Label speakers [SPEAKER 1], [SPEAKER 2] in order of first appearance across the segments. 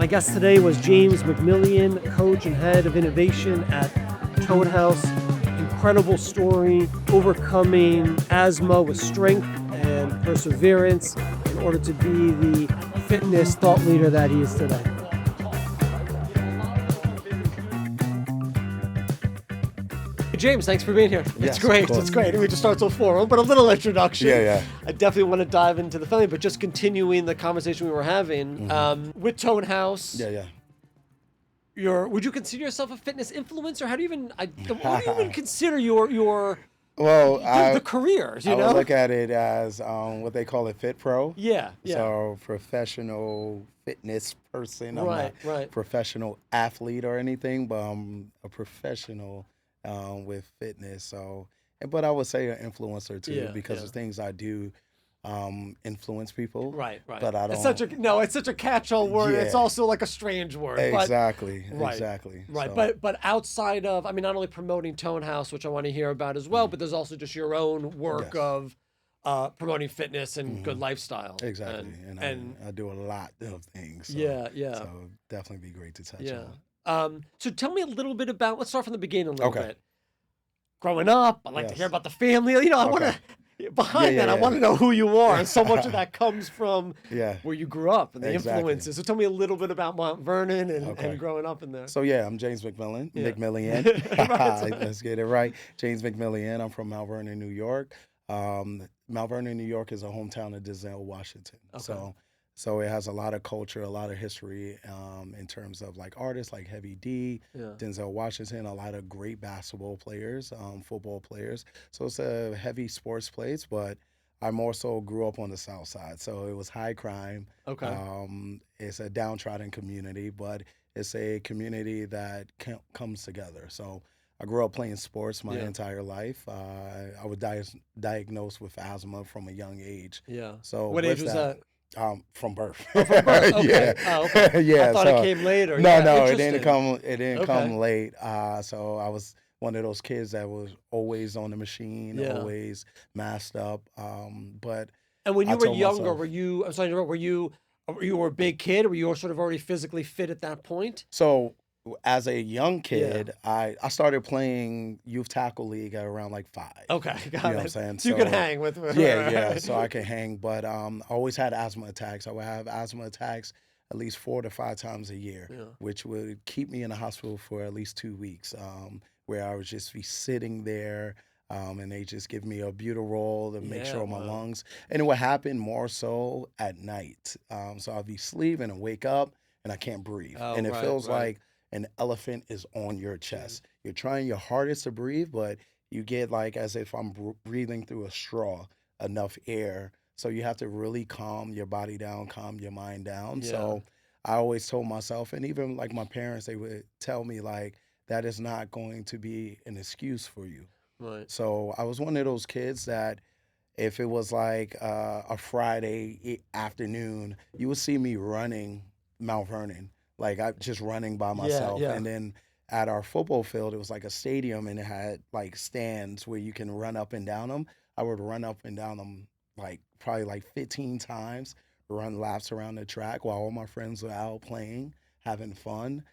[SPEAKER 1] guest today was James McMillian, coach and head of innovation at Toad House. Incredible story, overcoming asthma with strength and perseverance in order to be the fitness thought leader that he is today. James, thanks for being here.
[SPEAKER 2] Yes,
[SPEAKER 1] it's great. It's great. We just start so formal, but a little introduction.
[SPEAKER 2] Yeah.
[SPEAKER 1] I definitely want to dive into the family, but just continuing the conversation we were having with Toad House.
[SPEAKER 2] Yeah.
[SPEAKER 1] Would you consider yourself a fitness influencer? How do you even? What do you even consider your
[SPEAKER 2] Well,
[SPEAKER 1] the careers? You
[SPEAKER 2] I
[SPEAKER 1] know,
[SPEAKER 2] would look at it as what they call a fit pro.
[SPEAKER 1] Yeah.
[SPEAKER 2] So professional fitness person. I'm
[SPEAKER 1] Right.
[SPEAKER 2] not professional athlete or anything, but I'm a professional with fitness. So, but I would say an influencer too, because the things I do influence people. Right.
[SPEAKER 1] But
[SPEAKER 2] I don't.
[SPEAKER 1] It's such a catch-all word.
[SPEAKER 2] Yeah.
[SPEAKER 1] It's also like a strange word.
[SPEAKER 2] Exactly.
[SPEAKER 1] Right.
[SPEAKER 2] Exactly.
[SPEAKER 1] Right.
[SPEAKER 2] So,
[SPEAKER 1] But outside of, not only promoting Tone House, which I want to hear about as well, but there's also just your own work of promoting fitness and good lifestyle.
[SPEAKER 2] Exactly. And I do a lot of things. So,
[SPEAKER 1] Yeah.
[SPEAKER 2] So definitely be great to touch on.
[SPEAKER 1] So tell me a little bit about, let's start from the beginning a little bit. Growing up, I'd like to hear about the family. I want to, behind that, I want to know who you are. And so much of that comes from where you grew up and the influences. So tell me a little bit about Mount Vernon and growing up in there.
[SPEAKER 2] So I'm James McMillian. McMillian. Let's get it right. James McMillian. I'm from Mount Vernon, New York. Mount Vernon, New York is a hometown of Denzel, Washington. So it has a lot of culture, a lot of history in terms of like artists like Heavy D, Denzel Washington, a lot of great basketball players, football players. So it's a heavy sports place, but I more so grew up on the South Side. So it was high crime. It's a downtrodden community, but it's a community that comes together. So I grew up playing sports my entire life. I was diagnosed with asthma from a young age. So
[SPEAKER 1] what age was that?
[SPEAKER 2] From birth.
[SPEAKER 1] Oh, from birth. Okay. I thought it came later.
[SPEAKER 2] No, it didn't come. It didn't come late. So I was one of those kids that was always on the machine, always masked up. But
[SPEAKER 1] and when you were younger, were you? I'm sorry, were you a big kid, or were you sort of already physically fit at that point?
[SPEAKER 2] So as a young kid, I started playing youth tackle league at around like 5.
[SPEAKER 1] Okay, got it.
[SPEAKER 2] You know what I'm saying?
[SPEAKER 1] So you could hang with me.
[SPEAKER 2] Yeah. So I could hang, but I always had asthma attacks. I would have asthma attacks at least 4 to 5 times a year, which would keep me in the hospital for at least 2 weeks, where I would just be sitting there, and they just give me a butyral to make sure my lungs. And it would happen more so at night. So I'd be sleeping and wake up and I can't breathe, and it feels like an elephant is on your chest. You're trying your hardest to breathe, but you get like as if I'm breathing through a straw, enough air. So you have to really calm your body down, calm your mind down. So I always told myself, and even like my parents, they would tell me like, that is not going to be an excuse for you.
[SPEAKER 1] Right.
[SPEAKER 2] So I was one of those kids that if it was like a Friday afternoon, you would see me running Mount Vernon. Like I just running by myself. And then at our football field, it was like a stadium and it had like stands where you can run up and down them. I would run up and down them like probably like 15 times, run laps around the track while all my friends were out playing, having fun.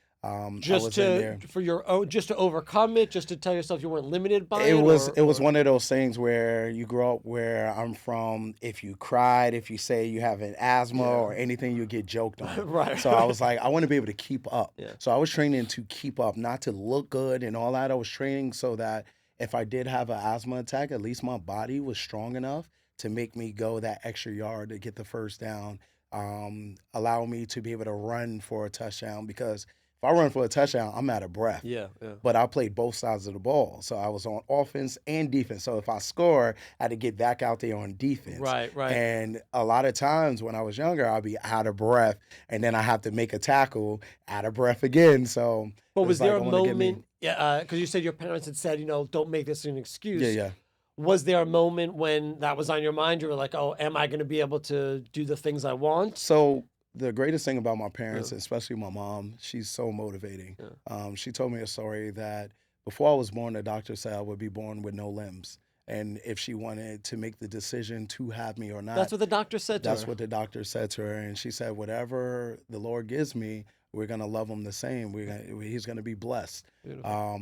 [SPEAKER 1] Just to overcome it, just to tell yourself you weren't limited by it.
[SPEAKER 2] It was one of those things where you grow up where I'm from. If you cried, if you say you have an asthma or anything, you get joked on.
[SPEAKER 1] Right.
[SPEAKER 2] So I was like, I want to be able to keep up. So I was training to keep up, not to look good and all that. I was training so that if I did have an asthma attack, at least my body was strong enough to make me go that extra yard to get the first down, allow me to be able to run for a touchdown, because if I run for a touchdown, I'm out of breath. But I played both sides of the ball. So I was on offense and defense. So if I score, I had to get back out there on defense.
[SPEAKER 1] Right.
[SPEAKER 2] And a lot of times when I was younger, I'd be out of breath, and then I have to make a tackle, out of breath again. So
[SPEAKER 1] but was there a moment, because you said your parents had said, don't make this an excuse.
[SPEAKER 2] Yeah.
[SPEAKER 1] Was there a moment when that was on your mind? You were like, oh, am I going to be able to do the things I want?
[SPEAKER 2] So the greatest thing about my parents, especially my mom, she's so motivating. She told me a story that before I was born, the doctor said I would be born with no limbs. And if she wanted to make the decision to have me or not.
[SPEAKER 1] That's what the doctor said to her.
[SPEAKER 2] That's what the doctor said to her. And she said, whatever the Lord gives me, we're going to love him the same. He's going to be blessed.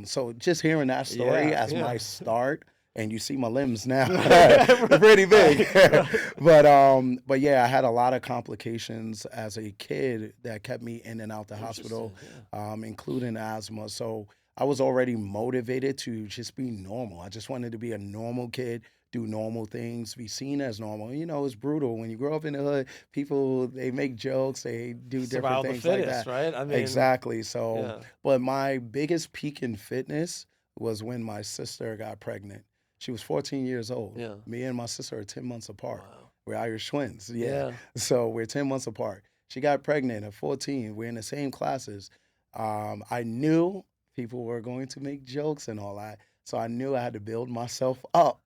[SPEAKER 2] So just hearing that story as my start, and you see my limbs now, pretty big. But yeah, I had a lot of complications as a kid that kept me in and out the hospital, including asthma. So I was already motivated to just be normal. I just wanted to be a normal kid, do normal things, be seen as normal. You know, it's brutal. When you grow up in the hood, people, they make jokes, they do different things like that.
[SPEAKER 1] Right? I mean,
[SPEAKER 2] exactly. So, but my biggest peak in fitness was when my sister got pregnant. She was 14 years old. Yeah. Me and my sister are 10 months apart. Wow. We're Irish twins. Yeah. So we're 10 months apart. She got pregnant at 14. We're in the same classes. I knew people were going to make jokes and all that. So I knew I had to build myself up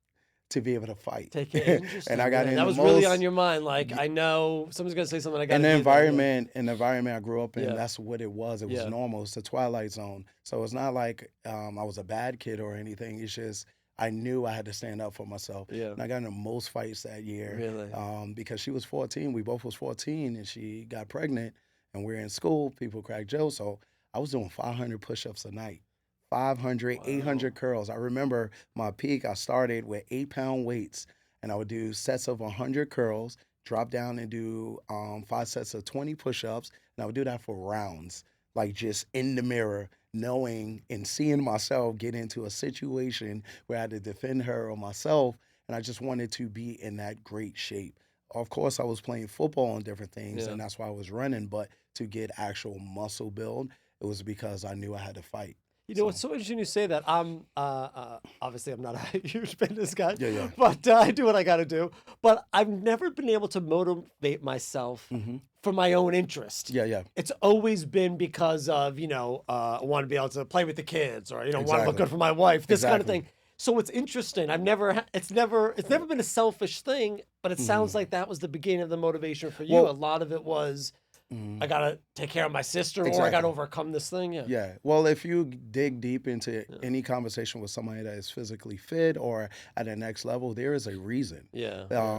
[SPEAKER 2] to be able to fight.
[SPEAKER 1] Take it. Interesting.
[SPEAKER 2] And I got in
[SPEAKER 1] that was really on your mind. Like, I know someone's going to say something. I got
[SPEAKER 2] in the environment I grew up in, that's what it was. It was normal. It's the twilight zone. So it's not like I was a bad kid or anything. It's just I knew I had to stand up for myself. Yeah. And I got in the most fights that year. Really? Because she was 14. We both was 14, and she got pregnant, and we're in school. People crack jokes. So I was doing 500 push-ups a night. 500, 800 curls. I remember my peak, I started with 8-pound weights, and I would do sets of 100 curls, drop down and do 5 sets of 20 push-ups, and I would do that for rounds, like just in the mirror, knowing and seeing myself get into a situation where I had to defend her or myself, and I just wanted to be in that great shape. Of course, I was playing football and different things, and that's why I was running, but to get actual muscle build, it was because I knew I had to fight.
[SPEAKER 1] You know, it's so interesting you say that. I'm obviously I'm not a huge fitness guy, but I do what I got to do. But I've never been able to motivate myself for my own interest. It's always been because of, I want to be able to play with the kids, or want to look good for my wife, this kind of thing. So it's interesting. It's never been a selfish thing, but it sounds like that was the beginning of the motivation for you. Well, a lot of it was, I got to take care of my sister, or I got to overcome this thing. Yeah.
[SPEAKER 2] Well, if you dig deep into any conversation with somebody that is physically fit or at the next level, there is a reason.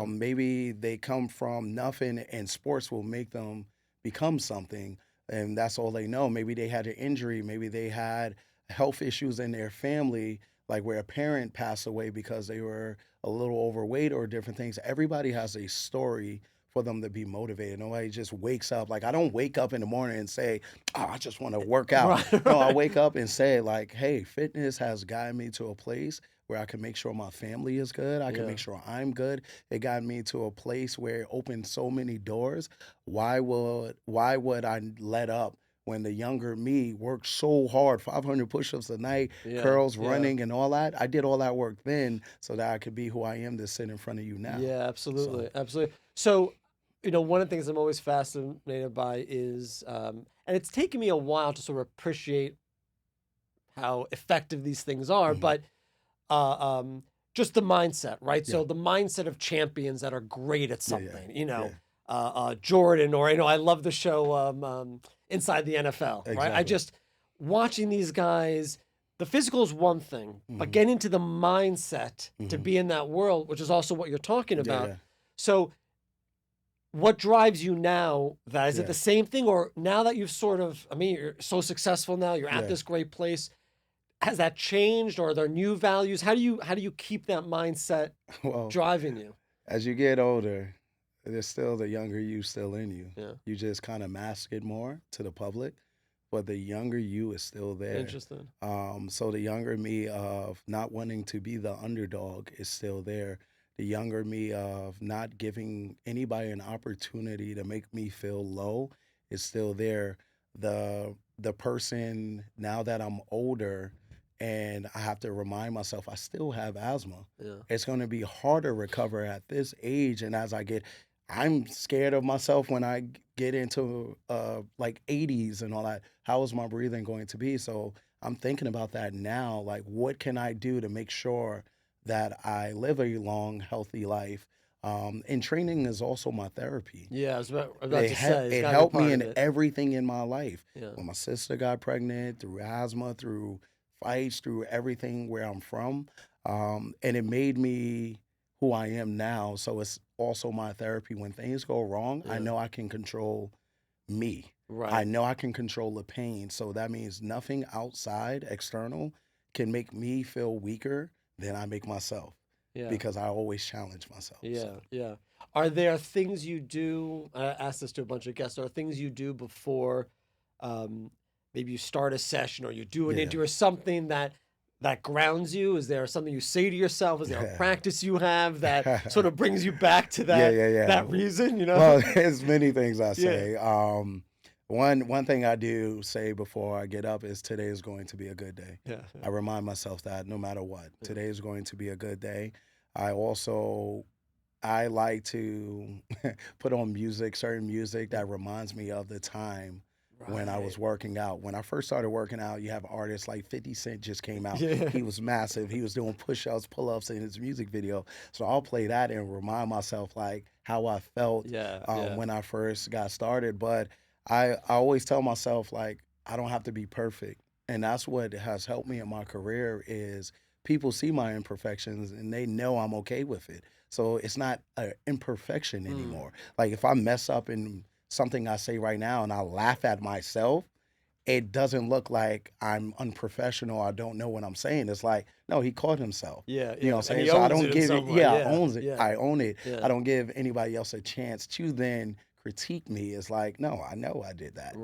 [SPEAKER 2] Maybe they come from nothing, and sports will make them become something, and that's all they know. Maybe they had an injury. Maybe they had health issues in their family, like where a parent passed away because they were a little overweight or different things. Everybody has a story for them to be motivated. Nobody just wakes up. Like, I don't wake up in the morning and say, I just want to work out. No, I wake up and say, like, hey, fitness has gotten me to a place where I can make sure my family is good. I can make sure I'm good. It got me to a place where it opened so many doors. Why would I let up when the younger me worked so hard, 500 push-ups a night, curls, running, and all that? I did all that work then so that I could be who I am to sit in front of you now.
[SPEAKER 1] Yeah, absolutely. Absolutely. So, one of the things I'm always fascinated by is, and it's taken me a while to sort of appreciate how effective these things are, but just the mindset, right? So the mindset of champions that are great at something, Jordan, or, I love the show Inside the NFL, right? I just, watching these guys, the physical is one thing, but getting into the mindset to be in that world, which is also what you're talking about. So what drives you now? Is it the same thing, or now that you've sort of, you're so successful now, you're at this great place, has that changed, or are there new values? How do you keep that mindset driving you?
[SPEAKER 2] As you get older, there's still the younger you still in you. You just kind of mask it more to the public, but the younger you is still there.
[SPEAKER 1] Interesting.
[SPEAKER 2] So the younger me of not wanting to be the underdog is still there. The younger me of not giving anybody an opportunity to make me feel low is still there. The person, now that I'm older and I have to remind myself I still have asthma, it's going to be harder to recover at this age. And as I'm scared of myself when I get into like 80s and all that. How is my breathing going to be? So I'm thinking about that now. Like, what can I do to make sure that I live a long, healthy life? And training is also my therapy.
[SPEAKER 1] Yeah, I was about to say.
[SPEAKER 2] It helped me in everything in my life. When my sister got pregnant, through asthma, through fights, through everything where I'm from. And it made me who I am now. So it's also my therapy. When things go wrong, I know I can control me. I know I can control the pain. So that means nothing outside, external, can make me feel weaker than I make myself. Yeah. Because I always challenge myself.
[SPEAKER 1] Yeah, so. Yeah. Are there things you do, I asked this to a bunch of guests, are there things you do before maybe you start a session or you do an interview or something that grounds you? Is there something you say to yourself? Is there a practice you have that sort of brings you back to that that reason? You know,
[SPEAKER 2] well, there's many things I say. One thing I do say before I get up is today is going to be a good day. I remind myself that no matter what, today is going to be a good day. I like to put on music, certain music that reminds me of the time when I was working out. When I first started working out, you have artists like 50 Cent just came out. He was massive. He was doing push-ups, pull-ups in his music video. So I'll play that and remind myself like how I felt when I first got started. But I always tell myself like I don't have to be perfect. And that's what has helped me in my career is people see my imperfections and they know I'm okay with it. So it's not an imperfection anymore. Like if I mess up in something I say right now and I laugh at myself, it doesn't look like I'm unprofessional. I don't know what I'm saying. It's like, no, he caught himself. You know what I'm saying? So I don't give it, I own it. I own it. I don't give anybody else a chance to then critique me. It's like, no, I know I did that.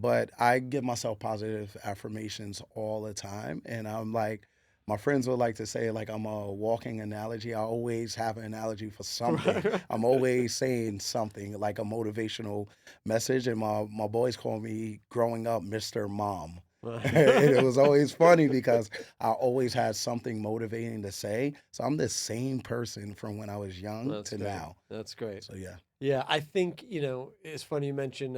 [SPEAKER 2] But I give myself positive affirmations all the time. And I'm like, my friends would like to say like I'm a walking analogy. I always have an analogy for something. I'm always saying something like a motivational message. And my boys call me growing up Mr. Mom. And it was always funny because I always had something motivating to say. So I'm the same person from when I was young to now.
[SPEAKER 1] That's great.
[SPEAKER 2] So yeah.
[SPEAKER 1] Yeah, I think, it's funny you mentioned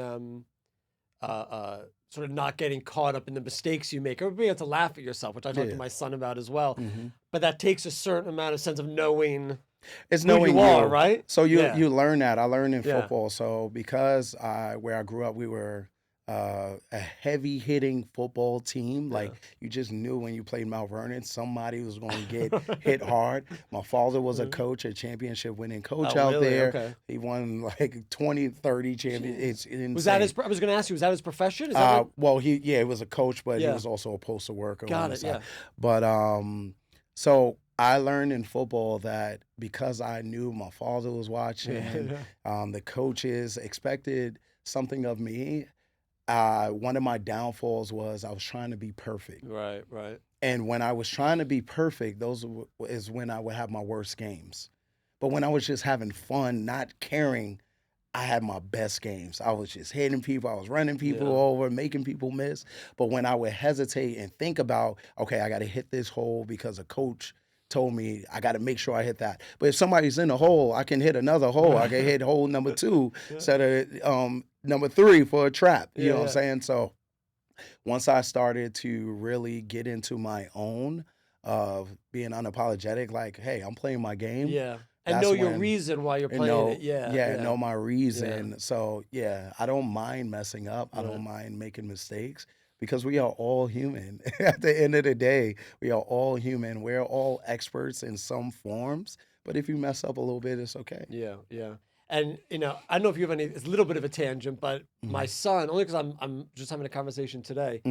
[SPEAKER 1] sort of not getting caught up in the mistakes you make. Everybody has to laugh at yourself, which I talked to my son about as well. But that takes a certain amount of sense of knowing
[SPEAKER 2] it's knowing
[SPEAKER 1] who you are, right?
[SPEAKER 2] So you learn that. I learned in football. So because where I grew up, we were a heavy hitting football team. Like you just knew when you played Mount Vernon, somebody was going to get hit hard. My father was a coach, a championship winning coach out there. Okay. He won like 20, 30 champions. It's insane.
[SPEAKER 1] Was that I was going to ask you, was that his profession? Is
[SPEAKER 2] that well, he was a coach, but he was also a postal worker.
[SPEAKER 1] Got it, yeah.
[SPEAKER 2] But so I learned in football that because I knew my father was watching, the coaches expected something of me. One of my downfalls was I was trying to be perfect.
[SPEAKER 1] Right.
[SPEAKER 2] And when I was trying to be perfect, those is when I would have my worst games. But when I was just having fun, not caring, I had my best games. I was just hitting people. I was running people over, making people miss. But when I would hesitate and think about, okay, I got to hit this hole because a coach told me I got to make sure I hit that. But if somebody's in a hole, I can hit another hole. I can hit hole number 2 instead of number 3 for a trap. You know what I'm saying? So once I started to really get into my own of being unapologetic, like, hey, I'm playing my game.
[SPEAKER 1] Yeah. And know your reason why you're playing it.
[SPEAKER 2] Know my reason. Yeah. So, I don't mind messing up. I don't mind making mistakes. Because we are all human. At the end of the day, we are all human. We're all experts in some forms. But if you mess up a little bit, it's okay.
[SPEAKER 1] Yeah. And, I don't know if you have any, it's a little bit of a tangent, but my son, only because I'm just having a conversation today,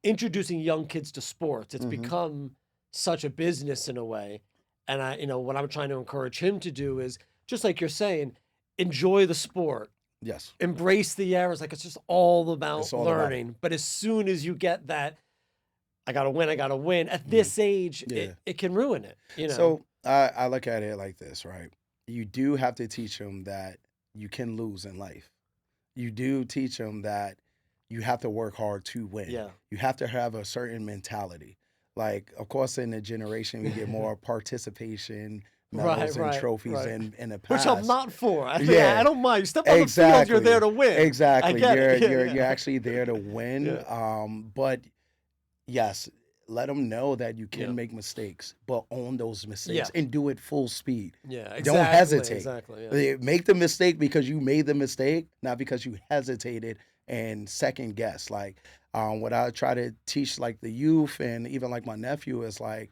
[SPEAKER 1] introducing young kids to sports. It's become such a business in a way. And what I'm trying to encourage him to do is, just like you're saying, enjoy the sport.
[SPEAKER 2] Yes.
[SPEAKER 1] Embrace the errors. Like it's just all about learning. But as soon as you get that, I gotta win. At this age, it can ruin it.
[SPEAKER 2] So I look at it like this, right? You do have to teach them that you can lose in life. You do teach them that you have to work hard to win. Yeah. You have to have a certain mentality. Like, of course, in the generation, we get more participation medals and trophies in the past.
[SPEAKER 1] Which I'm not for. I don't mind. You step on the field, you're there to win.
[SPEAKER 2] Exactly. You're actually there to win. But yes, let them know that you can make mistakes, but own those mistakes and do it full speed.
[SPEAKER 1] Yeah, exactly.
[SPEAKER 2] Don't hesitate.
[SPEAKER 1] Exactly.
[SPEAKER 2] Make the mistake because you made the mistake, not because you hesitated and second guess. Like what I try to teach like the youth and even like my nephew is like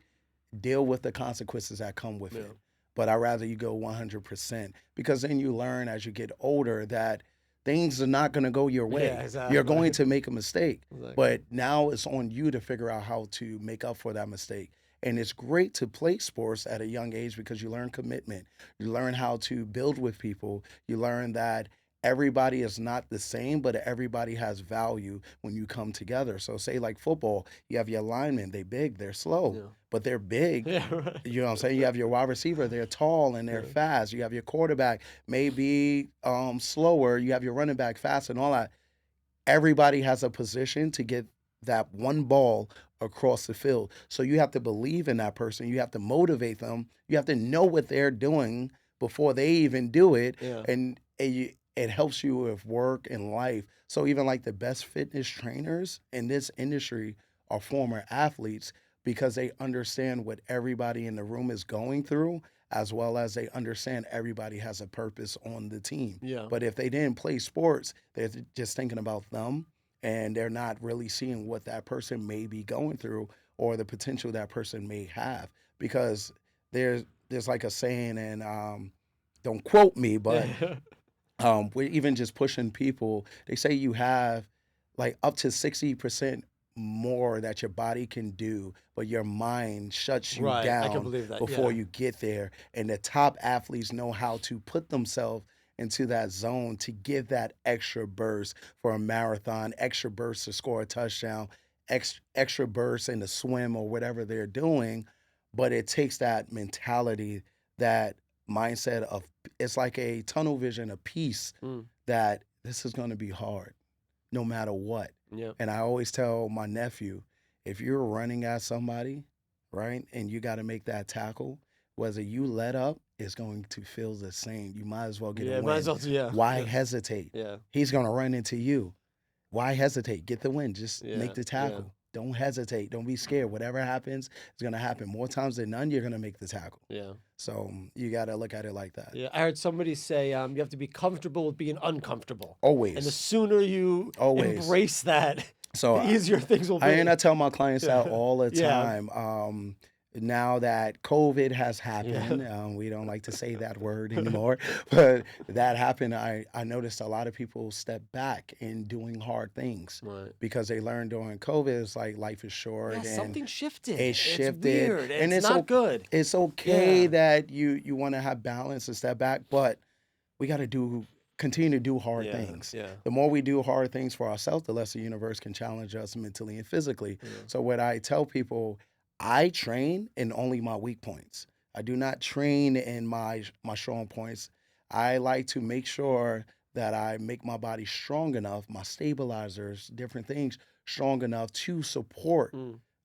[SPEAKER 2] deal with the consequences that come with it. But I'd rather you go 100% because then you learn as you get older that things are not going to go your way.
[SPEAKER 1] Yeah, exactly.
[SPEAKER 2] You're going to make a mistake.
[SPEAKER 1] Exactly.
[SPEAKER 2] But now it's on you to figure out how to make up for that mistake. And it's great to play sports at a young age because you learn commitment. You learn how to build with people. You learn that everybody is not the same, but everybody has value when you come together. So say like football, you have your linemen, they big, they're slow, but they're big.
[SPEAKER 1] Yeah, right.
[SPEAKER 2] You know what I'm saying? You have your wide receiver, they're tall and they're fast. You have your quarterback, maybe slower. You have your running back fast and all that. Everybody has a position to get that one ball across the field. So you have to believe in that person. You have to motivate them. You have to know what they're doing before they even do it.
[SPEAKER 1] Yeah.
[SPEAKER 2] And it helps you with work and life. So even like the best fitness trainers in this industry are former athletes because they understand what everybody in the room is going through, as well as they understand everybody has a purpose on the team.
[SPEAKER 1] Yeah.
[SPEAKER 2] But if they didn't play sports, they're just thinking about them and they're not really seeing what that person may be going through or the potential that person may have. Because there's like a saying, and don't quote me, but we're even just pushing people. They say you have like up to 60% more that your body can do, but your mind shuts you down
[SPEAKER 1] I can believe that.
[SPEAKER 2] before you get there. And the top athletes know how to put themselves into that zone to give that extra burst for a marathon, extra burst to score a touchdown, extra burst in the swim or whatever they're doing. But it takes that mentality, that mindset of, it's like a tunnel vision, a peace that this is going to be hard no matter what.
[SPEAKER 1] Yeah.
[SPEAKER 2] And I always tell my nephew, if you're running at somebody, right, and you got to make that tackle, whether you let up, it's going to feel the same. You might as well get a win.
[SPEAKER 1] Might as well,
[SPEAKER 2] Why hesitate?
[SPEAKER 1] Yeah.
[SPEAKER 2] He's going to run into you. Why hesitate? Get the win. Just make the tackle.
[SPEAKER 1] Yeah.
[SPEAKER 2] Don't hesitate. Don't be scared. Whatever happens is going to happen. More times than none, you're going to make the tackle.
[SPEAKER 1] Yeah.
[SPEAKER 2] So you got to look at it like that.
[SPEAKER 1] Yeah. I heard somebody say you have to be comfortable with being uncomfortable.
[SPEAKER 2] Always.
[SPEAKER 1] And the sooner you embrace that,
[SPEAKER 2] so
[SPEAKER 1] the easier things will be.
[SPEAKER 2] And I tell my clients that all the time. Now that COVID has happened, we don't like to say that word anymore, but that happened, I noticed a lot of people step back in doing hard things because they learned during COVID, it's like life is short.
[SPEAKER 1] Yeah,
[SPEAKER 2] and
[SPEAKER 1] something shifted.
[SPEAKER 2] It shifted.
[SPEAKER 1] It's weird.
[SPEAKER 2] And
[SPEAKER 1] it's not good.
[SPEAKER 2] It's okay that you want to have balance and step back, but we got to continue to do hard things.
[SPEAKER 1] Yeah.
[SPEAKER 2] The more we do hard things for ourselves, the less the universe can challenge us mentally and physically. So what I tell people, I train in only my weak points. I do not train in my strong points. I like to make sure that I make my body strong enough, my stabilizers, different things, strong enough to support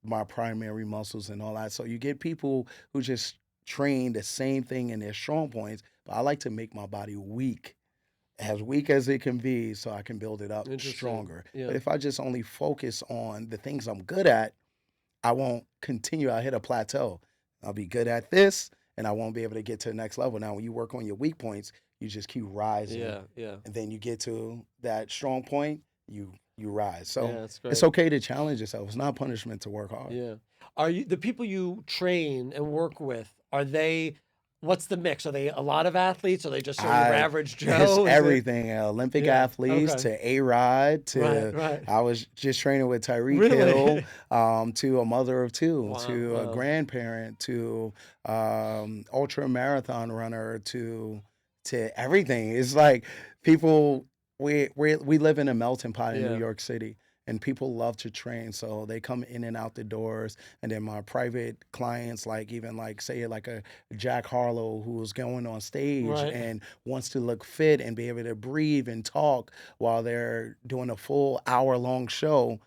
[SPEAKER 2] my primary muscles and all that. So you get people who just train the same thing in their strong points, but I like to make my body weak as it can be so I can build it up stronger.
[SPEAKER 1] Yeah.
[SPEAKER 2] But if I just only focus on the things I'm good at, I won't continue. I'll hit a plateau. I'll be good at this, and I won't be able to get to the next level. Now, when you work on your weak points, you just keep rising.
[SPEAKER 1] Yeah.
[SPEAKER 2] And then you get to that strong point, you rise. So
[SPEAKER 1] that's great.
[SPEAKER 2] It's okay to challenge yourself. It's not punishment to work hard.
[SPEAKER 1] Yeah. Are you the people you train and work with, are they, what's the mix? Are they a lot of athletes? Are they just sort of your average Joe?
[SPEAKER 2] It's everything. Olympic athletes to A-Rod to I was just training with Tyreek Hill, to a mother of two, to a grandparent, to ultra marathon runner, to everything. It's like people, we live in a melting pot in New York City. And people love to train, so they come in and out the doors. And then my private clients, say a Jack Harlow who's going on stage and wants to look fit and be able to breathe and talk while they're doing a full hour-long show,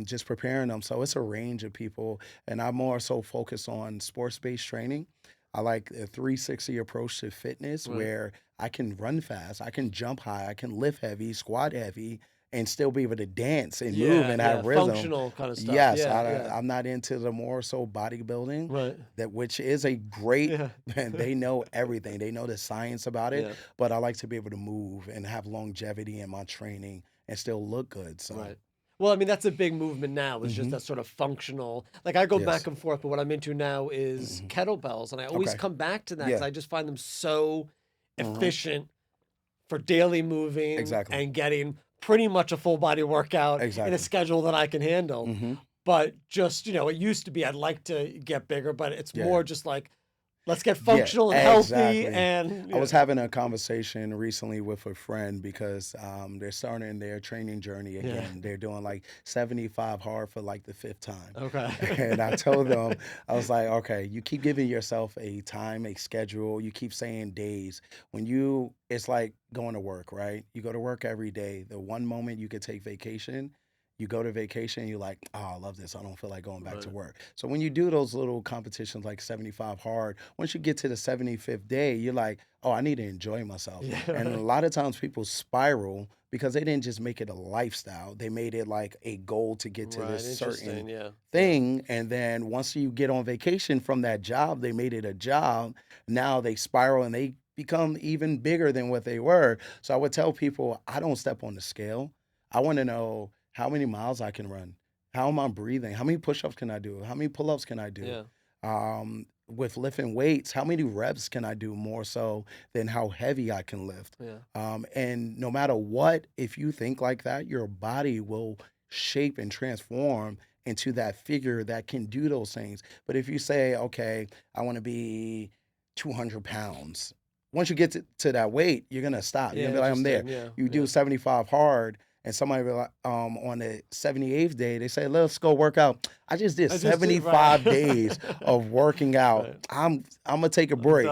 [SPEAKER 2] just preparing them. So it's a range of people, and I'm more so focused on sports-based training. I like a 360 approach to fitness where I can run fast, I can jump high, I can lift heavy, squat heavy, and still be able to dance and move and have rhythm.
[SPEAKER 1] Functional kind of stuff.
[SPEAKER 2] Yes, I'm not into the more so bodybuilding, which is a great, and they know everything. They know the science about it, but I like to be able to move and have longevity in my training and still look good. So.
[SPEAKER 1] Well, I mean, that's a big movement now. It's just that sort of functional. Like I go back and forth, but what I'm into now is kettlebells, and I always come back to that because I just find them so efficient for daily moving and getting pretty much a full body workout in a schedule that I can handle. But just, it used to be I'd like to get bigger, but it's more just like, let's get functional and healthy. And
[SPEAKER 2] I was having a conversation recently with a friend because they're starting their training journey again. They're doing like 75 hard for like the 5th time.
[SPEAKER 1] Okay.
[SPEAKER 2] And I told them, I was like, okay, you keep giving yourself a time, a schedule. You keep saying days. It's like going to work, right? You go to work every day. The one moment you could take vacation, you go to vacation, you're like, oh, I love this. I don't feel like going back to work. So when you do those little competitions like 75 hard, once you get to the 75th day, you're like, oh, I need to enjoy myself. And a lot of times people spiral because they didn't just make it a lifestyle. They made it like a goal to get to this certain thing. And then once you get on vacation from that job, they made it a job. Now they spiral and they become even bigger than what they were. So I would tell people, I don't step on the scale. I want to know how many miles I can run. How am I breathing? How many push-ups can I do? How many pull-ups can I do? With lifting weights, how many reps can I do more so than how heavy I can lift? And no matter what, if you think like that, your body will shape and transform into that figure that can do those things. But if you say, okay, I want to be 200 pounds, once you get to that weight, you're going to stop. You're going to be like, I'm there. You do 75 hard. And somebody on the 78th day, they say, let's go work out. I just did 75 days of working out. I'm going to take a break.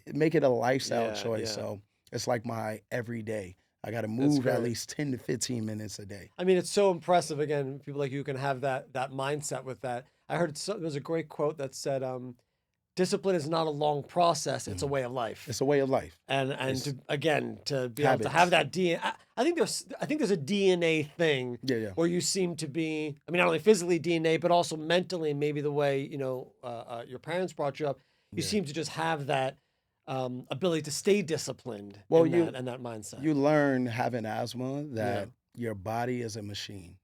[SPEAKER 2] Make it a lifestyle choice. So it's like my everyday. I got to move at least 10 to 15 minutes a day.
[SPEAKER 1] I mean, it's so impressive. Again, people like you can have that mindset with that. I heard there was a great quote that said, discipline is not a long process; it's a way of life.
[SPEAKER 2] It's a way of life,
[SPEAKER 1] and to be able to have that DNA. I think there's a DNA thing where you seem to be. I mean, not only physically DNA, but also mentally, and maybe the way your parents brought you up. You seem to just have that ability to stay disciplined. And that mindset.
[SPEAKER 2] You learn having asthma that your body is a machine.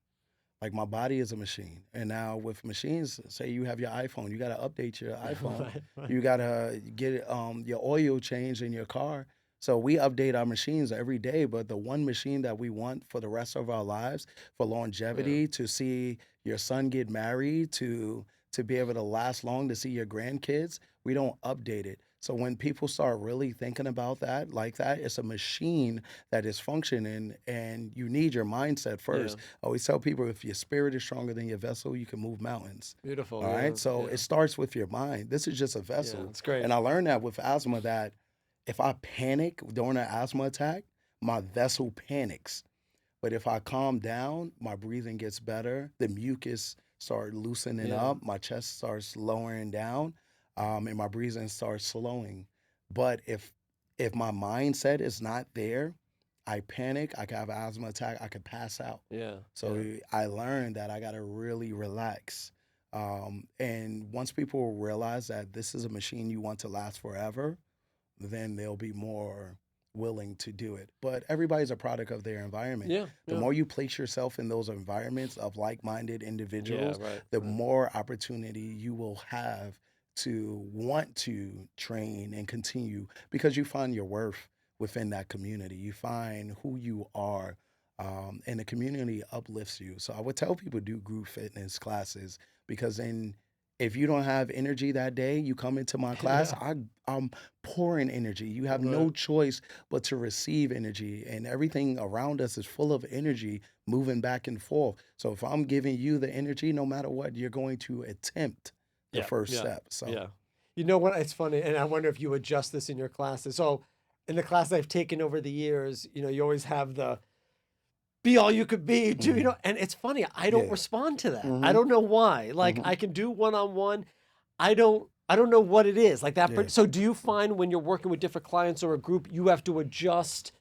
[SPEAKER 2] Like my body is a machine. And now with machines, say you have your iPhone, you got to update your iPhone. You got to get your oil changed in your car. So we update our machines every day, but the one machine that we want for the rest of our lives, for longevity, to see your son get married, to be able to last long, to see your grandkids, we don't update it. So when people start really thinking about that, like that, it's a machine that is functioning, and you need your mindset first. I always tell people, if your spirit is stronger than your vessel, you can move mountains.
[SPEAKER 1] Beautiful.
[SPEAKER 2] All right? So it starts with your mind. This is just a vessel.
[SPEAKER 1] That's great.
[SPEAKER 2] And I learned that with asthma, that if I panic during an asthma attack, my vessel panics. But if I calm down, my breathing gets better. The mucus starts loosening up. My chest starts lowering down. And my breathing starts slowing. But if my mindset is not there, I panic, I can have an asthma attack, I could pass out. So I learned that I got to really relax. And once people realize that this is a machine you want to last forever, then they'll be more willing to do it. But everybody's a product of their environment. The more you place yourself in those environments of like-minded individuals, the more opportunity you will have to want to train and continue, because you find your worth within that community. You find who you are, and the community uplifts you. So I would tell people, do group fitness classes, because then if you don't have energy that day, you come into my class, I'm pouring energy. You have no choice but to receive energy, and everything around us is full of energy moving back and forth. So if I'm giving you the energy, no matter what, you're going to attempt the first step. So
[SPEAKER 1] you know what? It's funny, and I wonder if you adjust this in your classes. So in the class I've taken over the years, you always have the be all you could be, and it's funny, I don't respond to that. I don't know why. Like I can do one-on-one. I don't know what it is like that. So do you find when you're working with different clients or a group, you have to adjust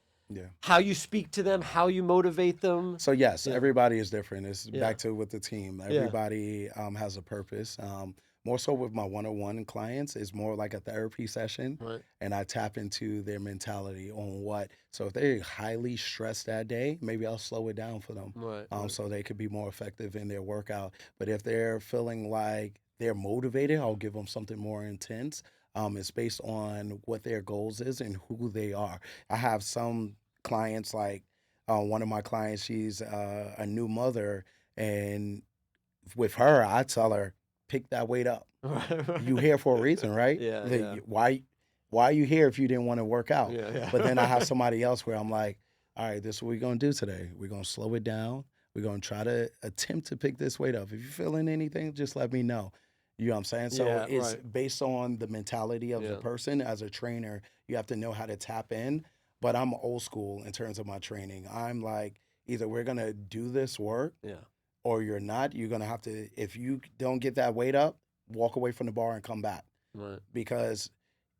[SPEAKER 1] how you speak to them, how you motivate them?
[SPEAKER 2] So yes, everybody is different. It's back to with the team. Everybody has a purpose. More so with my one-on-one clients, it's more like a therapy session, and I tap into their mentality on what. So if they're highly stressed that day, maybe I'll slow it down for them, so they could be more effective in their workout. But if they're feeling like they're motivated, I'll give them something more intense. It's based on what their goals is and who they are. I have some clients like one of my clients, she's a new mother, and with her, I tell her, pick that weight up. You here for a reason, right?
[SPEAKER 1] Yeah.
[SPEAKER 2] Why are you here if you didn't want to work out?
[SPEAKER 1] Yeah.
[SPEAKER 2] But then I have somebody else where I'm like, all right, this is what we're gonna do today. We're gonna slow it down. We're gonna try to attempt to pick this weight up. If you're feeling anything, just let me know. You know what I'm saying? So it's based on the mentality of the person. As a trainer, you have to know how to tap in. But I'm old school in terms of my training. I'm like, either we're gonna do this work, or you're not. You're gonna have to, if you don't get that weight up, walk away from the bar and come back.
[SPEAKER 1] Right.
[SPEAKER 2] Because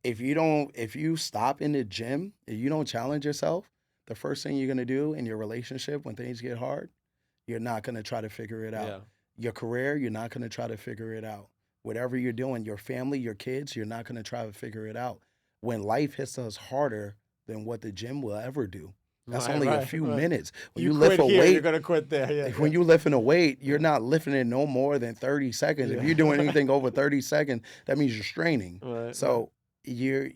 [SPEAKER 2] if you stop in the gym, if you don't challenge yourself, the first thing you're gonna do in your relationship when things get hard, you're not gonna try to figure it out.
[SPEAKER 1] Yeah.
[SPEAKER 2] Your career, you're not gonna try to figure it out. Whatever you're doing, your family, your kids, you're not gonna try to figure it out. When life hits us harder than what the gym will ever do. That's only a few minutes. When you lift a weight,
[SPEAKER 1] you're gonna quit there. Yeah.
[SPEAKER 2] When you're lifting a weight, you're not lifting it no more than 30 seconds. If you're doing anything over 30 seconds, that means you're straining. So you're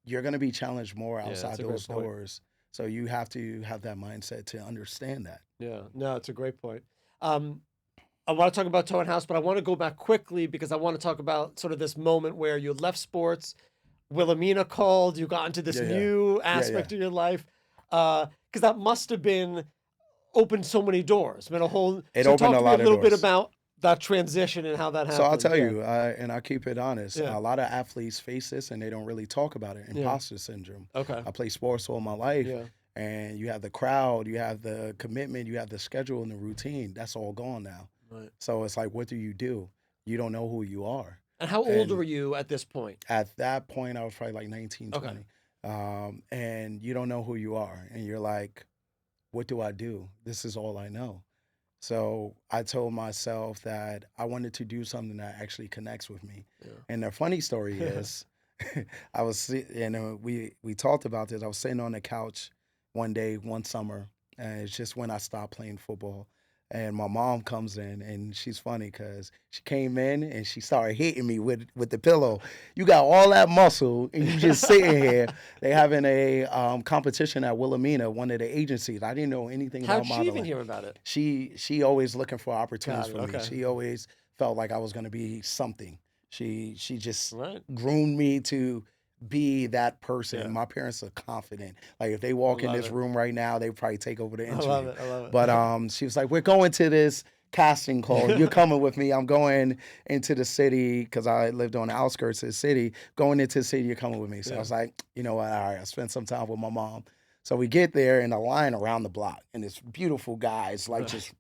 [SPEAKER 2] gonna be challenged more outside those doors. So you have to have that mindset to understand that.
[SPEAKER 1] Yeah, no, it's a great point. I want to talk about Toe House, but I want to go back quickly because I want to talk about sort of this moment where you left sports, Wilhelmina called, you got into this new aspect of your life, because that must have been opened so many doors. It opened a lot of doors. Talk to me a little bit about that transition and how that happened.
[SPEAKER 2] So I'll tell you, and I'll keep it honest. A lot of athletes face this and they don't really talk about it. Imposter syndrome.
[SPEAKER 1] Okay.
[SPEAKER 2] I played sports all my life. And you have the crowd, you have the commitment, you have the schedule and the routine. That's all gone now.
[SPEAKER 1] Right.
[SPEAKER 2] So it's like, what do? You don't know who you are.
[SPEAKER 1] And how old were you at this point?
[SPEAKER 2] At that point, I was probably like 19, 20. And you don't know who you are. And you're like, what do I do? This is all I know. So I told myself that I wanted to do something that actually connects with me. And the funny story is, we talked about this. I was sitting on the couch one day, one summer, and it's just when I stopped playing football. And my mom comes in, and she's funny because she came in and she started hitting me with the pillow. You got all that muscle, and you just sitting here. They having a competition at Wilhelmina, one of the agencies. I didn't know anything about modeling.
[SPEAKER 1] How'd she even hear about it?
[SPEAKER 2] She always looking for opportunities for me. She always felt like I was going to be something. She just groomed me to be that person. My parents are confident. Like if they walk in this room right now, they probably take over the interview.
[SPEAKER 1] I love it.
[SPEAKER 2] But she was like, we're going to this casting call. You're coming with me. I'm going into the city because I lived on the outskirts of the city. Going into the city, you're coming with me. So I was like, you know what? All right, I spent some time with my mom. So we get there in a line around the block, and it's beautiful guys, like just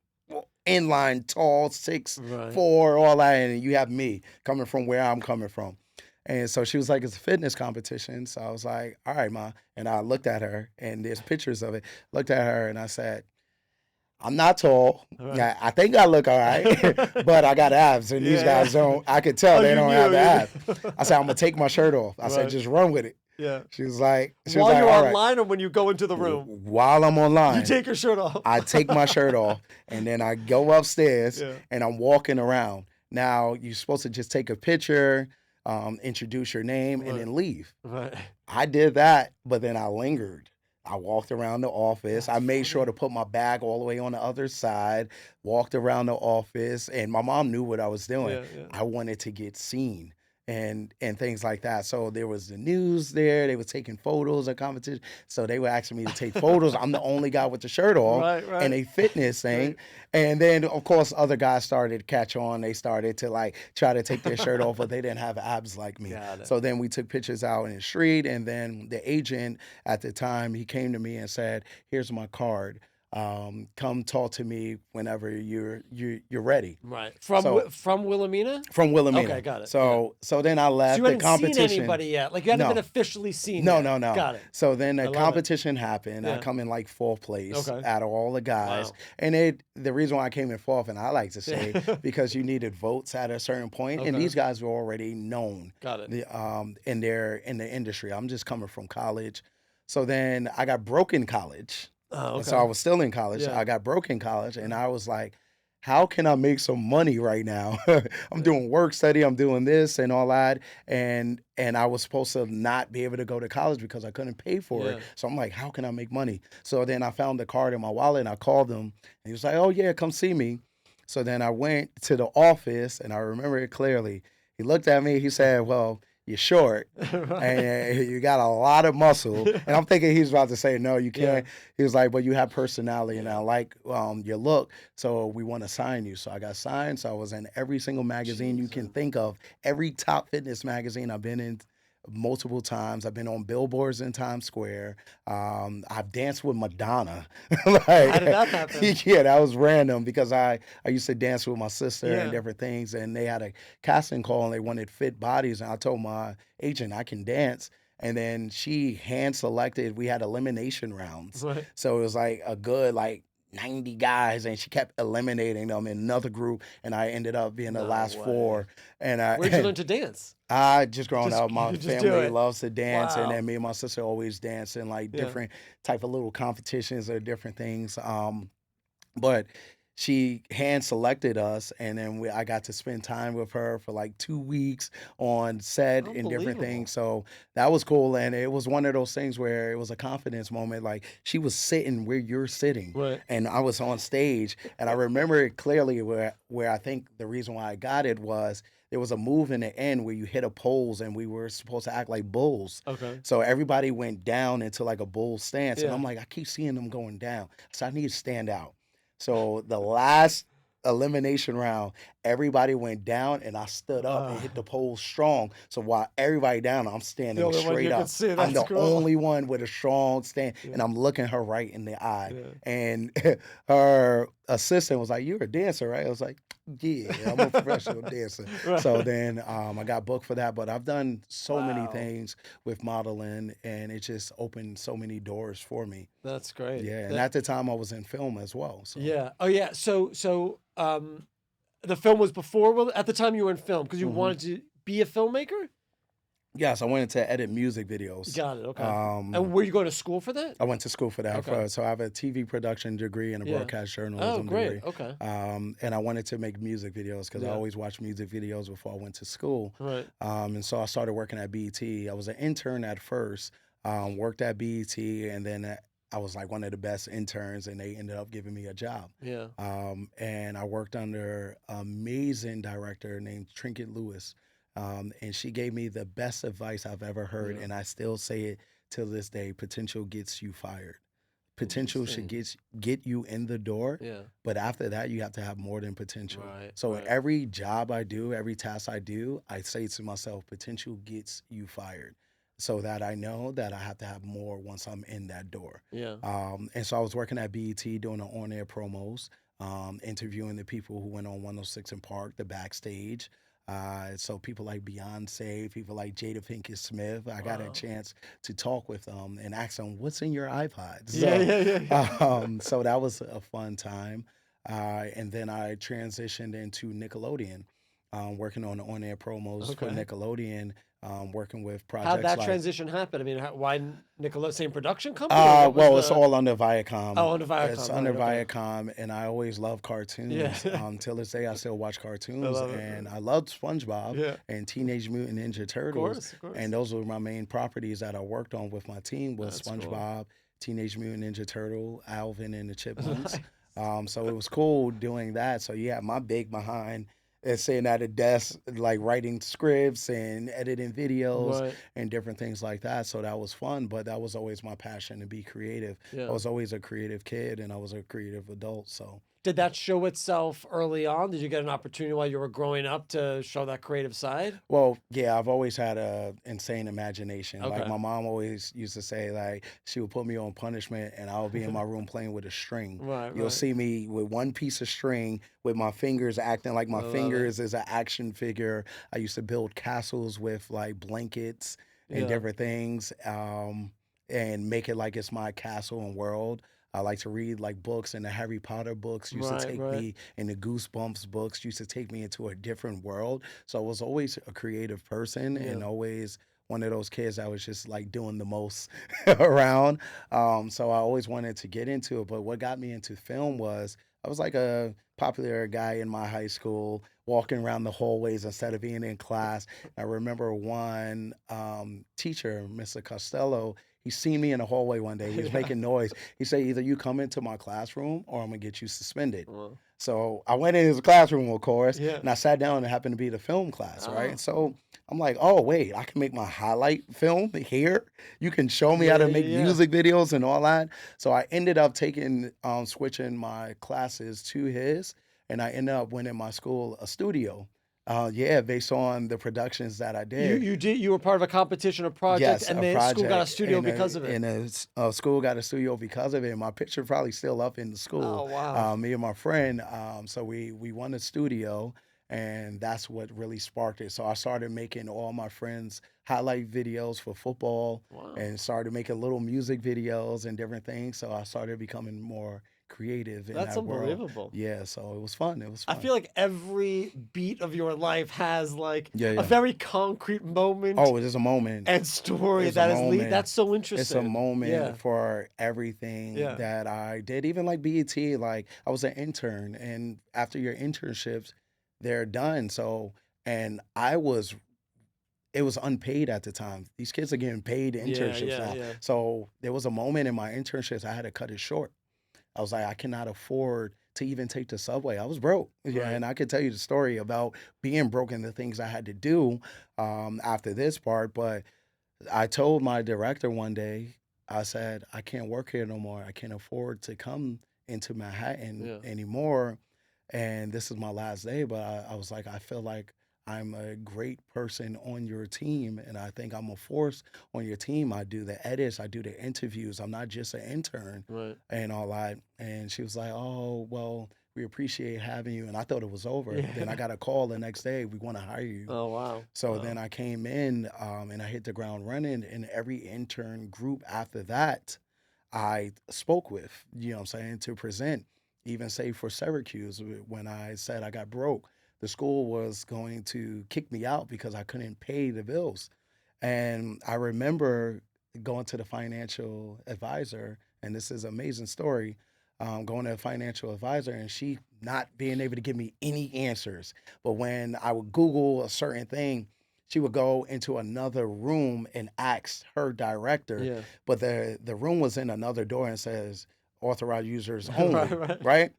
[SPEAKER 2] in line, tall, 6'4", all that. And you have me coming from where I'm coming from. And so she was like, it's a fitness competition. So I was like, all right, Ma. And I looked at her, and there's pictures of it. Looked at her, and I said, I'm not tall. I think I look all right, but I got abs, and these guys don't. I could tell they don't have the abs. I said, I'm going to take my shirt off. I said, just run with it. She was like,
[SPEAKER 1] while you're online or when you go into the room?
[SPEAKER 2] While I'm online.
[SPEAKER 1] You take your shirt off.
[SPEAKER 2] I take my shirt off, and then I go upstairs, and I'm walking around. Now, you're supposed to just take a picture, introduce your name, and then leave. I did that, but then I lingered. I walked around the office. I made sure to put my bag all the way on the other side, walked around the office, and my mom knew what I was doing. I wanted to get seen and things like that. So there was the news there. They were taking photos of competition. So they were asking me to take photos. I'm the only guy with the shirt off and a fitness thing. And then, of course, other guys started to catch on. They started to like try to take their shirt off, but they didn't have abs like me. So then we took pictures out in the street. And then the agent at the time, he came to me and said, here's my card. Come talk to me whenever you're ready.
[SPEAKER 1] From Wilhelmina?
[SPEAKER 2] From Wilhelmina.
[SPEAKER 1] Okay, got it.
[SPEAKER 2] So then I left the competition.
[SPEAKER 1] You hadn't seen anybody yet? Like you hadn't been officially seen yet?
[SPEAKER 2] No.
[SPEAKER 1] Got it.
[SPEAKER 2] So then the competition happened. I come in like 4th place out of all the guys. And the reason why I came in 4th, and I like to say, because you needed votes at a certain point, and these guys were already known in the industry. I'm just coming from college. So then I got broke in college. So I was still in college. I got broke in college, and I was like, how can I make some money right now? I'm doing work study, I'm doing this and all that. And I was supposed to not be able to go to college because I couldn't pay for it. So I'm like, how can I make money? So then I found the card in my wallet and I called him and he was like, oh yeah, come see me. So then I went to the office and I remember it clearly. He looked at me, he said, well, you're short and you got a lot of muscle. And I'm thinking he's about to say, no, you can't. He was like, but you have personality and I like your look. So we want to sign you. So I got signed. So I was in every single magazine you can think of, every top fitness magazine I've been in multiple times. I've been on billboards in Times Square. I've danced with Madonna.
[SPEAKER 1] Like, how did that happen?
[SPEAKER 2] Yeah, that was random because I used to dance with my sister and different things, and they had a casting call and they wanted fit bodies, and I told my agent I can dance. And then she hand selected. We had elimination rounds, so it was like a good 90 guys, and she kept eliminating them in another group, and I ended up being the last 4. And
[SPEAKER 1] where'd you learn to dance?
[SPEAKER 2] I just growing up, my family loves to dance, and then me and my sister always dance in different type of little competitions or different things. But she hand selected us, and then I got to spend time with her for 2 weeks on set and different things. So that was cool, and it was one of those things where it was a confidence moment. Like she was sitting where you're sitting, and I was on stage, and I remember it clearly where I think the reason why I got it was there was a move in the end where you hit a poles, and we were supposed to act like bulls. So everybody went down into a bull stance, and I'm like, I keep seeing them going down, so I need to stand out. So the last elimination round, everybody went down and I stood up and hit the pole strong. So while everybody down, I'm standing straight up. I'm the only one with a strong stand, and I'm looking her right in the eye. And her assistant was like, "You're a dancer, right?" I was like, "Yeah, I'm a professional dancer." So then I got booked for that. But I've done so many things with modeling, and it just opened so many doors for me.
[SPEAKER 1] That's great.
[SPEAKER 2] Yeah, and at the time I was in film as well. So.
[SPEAKER 1] Yeah. Oh yeah. So the film was before. Well, at the time you were in film because you wanted to be a filmmaker.
[SPEAKER 2] Yes, I wanted to edit music videos.
[SPEAKER 1] Got it. Okay. And were you going to school for that?
[SPEAKER 2] I went to school for that. So I have a TV production degree and a broadcast journalism degree.
[SPEAKER 1] Okay.
[SPEAKER 2] And I wanted to make music videos because I always watched music videos before I went to school. And so I started working at BET. I was an intern at first, worked at BET, and then I was like one of the best interns, and they ended up giving me a job. And I worked under an amazing director named Trinket Lewis. And she gave me the best advice I've ever heard, and I still say it till this day: potential gets you fired. Potential should get you in the door, but after that, you have to have more than potential. So every job I do, every task I do, I say to myself, potential gets you fired, so that I know that I have to have more once I'm in that door. And so I was working at BET doing the on-air promos, interviewing the people who went on 106 in Park, the backstage. So people like Beyonce, people like Jada Pinkett Smith, I got a chance to talk with them and ask them, what's in your iPod? So, so that was a fun time. And then I transitioned into Nickelodeon, working on the on-air promos for Nickelodeon, working with projects.
[SPEAKER 1] How'd that transition happen? I mean, why Nickelodeon? Same production company?
[SPEAKER 2] Well, it's all under Viacom.
[SPEAKER 1] Oh, under Viacom.
[SPEAKER 2] It's under Viacom, and I always love cartoons. Till this day, I still watch cartoons, I loved SpongeBob and Teenage Mutant Ninja Turtles. Of course. And those were my main properties that I worked on with my team was SpongeBob, Teenage Mutant Ninja Turtle, Alvin and the Chipmunks. So it was cool doing that. So yeah, my big behind is sitting at a desk, like writing scripts and editing videos and different things like that. So that was fun, but that was always my passion to be creative. I was always a creative kid and I was a creative adult. So
[SPEAKER 1] did that show itself early on? Did you get an opportunity while you were growing up to show that creative side?
[SPEAKER 2] Well, yeah, I've always had an insane imagination. Like my mom always used to say, like she would put me on punishment and I'll be in my room playing with a string. You'll see me with one piece of string with my fingers acting like my fingers is an action figure. I used to build castles with like blankets and different things and make it like it's my castle and world. I like to read like books, and the Harry Potter books used to take me, and the Goosebumps books used to take me into a different world. So I was always a creative person and always one of those kids that was just like doing the most around. So I always wanted to get into it. But what got me into film was I was like a popular guy in my high school, walking around the hallways instead of being in class. I remember one teacher, Mr. Costello. He seen me in the hallway one day. He was
[SPEAKER 1] Yeah.
[SPEAKER 2] making noise. He said, either you come into my classroom or I'm gonna get you suspended.
[SPEAKER 1] Well,
[SPEAKER 2] So I went in his classroom, of course,
[SPEAKER 1] yeah.
[SPEAKER 2] and I sat down, and it happened to be the film class, right?
[SPEAKER 1] Oh.
[SPEAKER 2] And so I'm like, oh, wait, I can make my highlight film here. You can show me how to
[SPEAKER 1] Yeah,
[SPEAKER 2] make
[SPEAKER 1] yeah.
[SPEAKER 2] music videos and all that. So I ended up switching my classes to his, and I ended up winning my school a studio. Yeah, based on the productions that I did.
[SPEAKER 1] You were part of a competition or project,
[SPEAKER 2] Yes,
[SPEAKER 1] and
[SPEAKER 2] a
[SPEAKER 1] the school got a
[SPEAKER 2] project,
[SPEAKER 1] studio
[SPEAKER 2] and
[SPEAKER 1] because of it.
[SPEAKER 2] a school got a studio because of it. My picture probably still up in the
[SPEAKER 1] Oh,
[SPEAKER 2] school.
[SPEAKER 1] wow.
[SPEAKER 2] Me and my friend, so we won a studio, and that's what really sparked it. So I started making all my friends highlight videos for football,
[SPEAKER 1] Wow.
[SPEAKER 2] and started making little music videos and different things. So I started becoming more creative in
[SPEAKER 1] That's
[SPEAKER 2] that world.
[SPEAKER 1] unbelievable.
[SPEAKER 2] Yeah, so it was fun. It was
[SPEAKER 1] I
[SPEAKER 2] fun.
[SPEAKER 1] feel like every beat of your life has like
[SPEAKER 2] Yeah,
[SPEAKER 1] a
[SPEAKER 2] yeah.
[SPEAKER 1] very concrete moment
[SPEAKER 2] Oh, it is a moment.
[SPEAKER 1] and story
[SPEAKER 2] It's a
[SPEAKER 1] that is
[SPEAKER 2] moment.
[SPEAKER 1] that's so
[SPEAKER 2] It's a
[SPEAKER 1] interesting.
[SPEAKER 2] moment
[SPEAKER 1] Yeah.
[SPEAKER 2] for everything
[SPEAKER 1] Yeah.
[SPEAKER 2] that I did. Even like BET, like I was an intern, and after your internships, they're done. So, and it was unpaid at the time. These kids are getting paid
[SPEAKER 1] Yeah,
[SPEAKER 2] internships
[SPEAKER 1] yeah,
[SPEAKER 2] now.
[SPEAKER 1] yeah.
[SPEAKER 2] So there was a moment in my internships I had to cut it short. I was like, I cannot afford to even take the subway. I was broke. Yeah,
[SPEAKER 1] Right.
[SPEAKER 2] and I could tell you the story about being broke and the things I had to do after this part. But I told my director one day, I said, I can't work here no more. I can't afford to come into Manhattan
[SPEAKER 1] Yeah.
[SPEAKER 2] anymore. And this is my last day. But I was like, I feel like I'm a great person on your team. And I think I'm a force on your team. I do the edits, I do the interviews. I'm not just an intern
[SPEAKER 1] Right.
[SPEAKER 2] and all that. And she was like, oh, well, we appreciate having you. And I thought it was over. Then I
[SPEAKER 1] Yeah.
[SPEAKER 2] got a call the next day. We want to hire you.
[SPEAKER 1] Oh, wow.
[SPEAKER 2] So
[SPEAKER 1] Wow.
[SPEAKER 2] then I came in and I hit the ground running. And every intern group after that, I spoke with, you know what I'm saying, to present. Even say for Syracuse, when I said I got broke, the school was going to kick me out because I couldn't pay the bills. And I remember going to the financial advisor, and this is an amazing story. Going to a financial advisor, and she not being able to give me any answers. But when I would Google a certain thing, she would go into another room and ask her director.
[SPEAKER 1] Yeah.
[SPEAKER 2] But the room was in another door and says authorized users only,
[SPEAKER 1] Right.
[SPEAKER 2] right?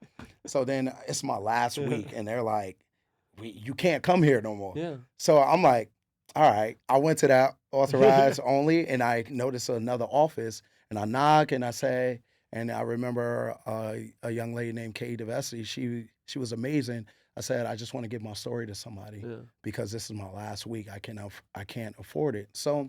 [SPEAKER 2] So then it's my last week, and they're like, you can't come here no more.
[SPEAKER 1] Yeah.
[SPEAKER 2] So I'm like, all right. I went to that authorized only, and I noticed another office, and I knock and I say, and I remember a young lady named Kay DeVesti. She was amazing. I said, I just want to give my story to somebody
[SPEAKER 1] Yeah.
[SPEAKER 2] because this is my last week. I can't afford it. So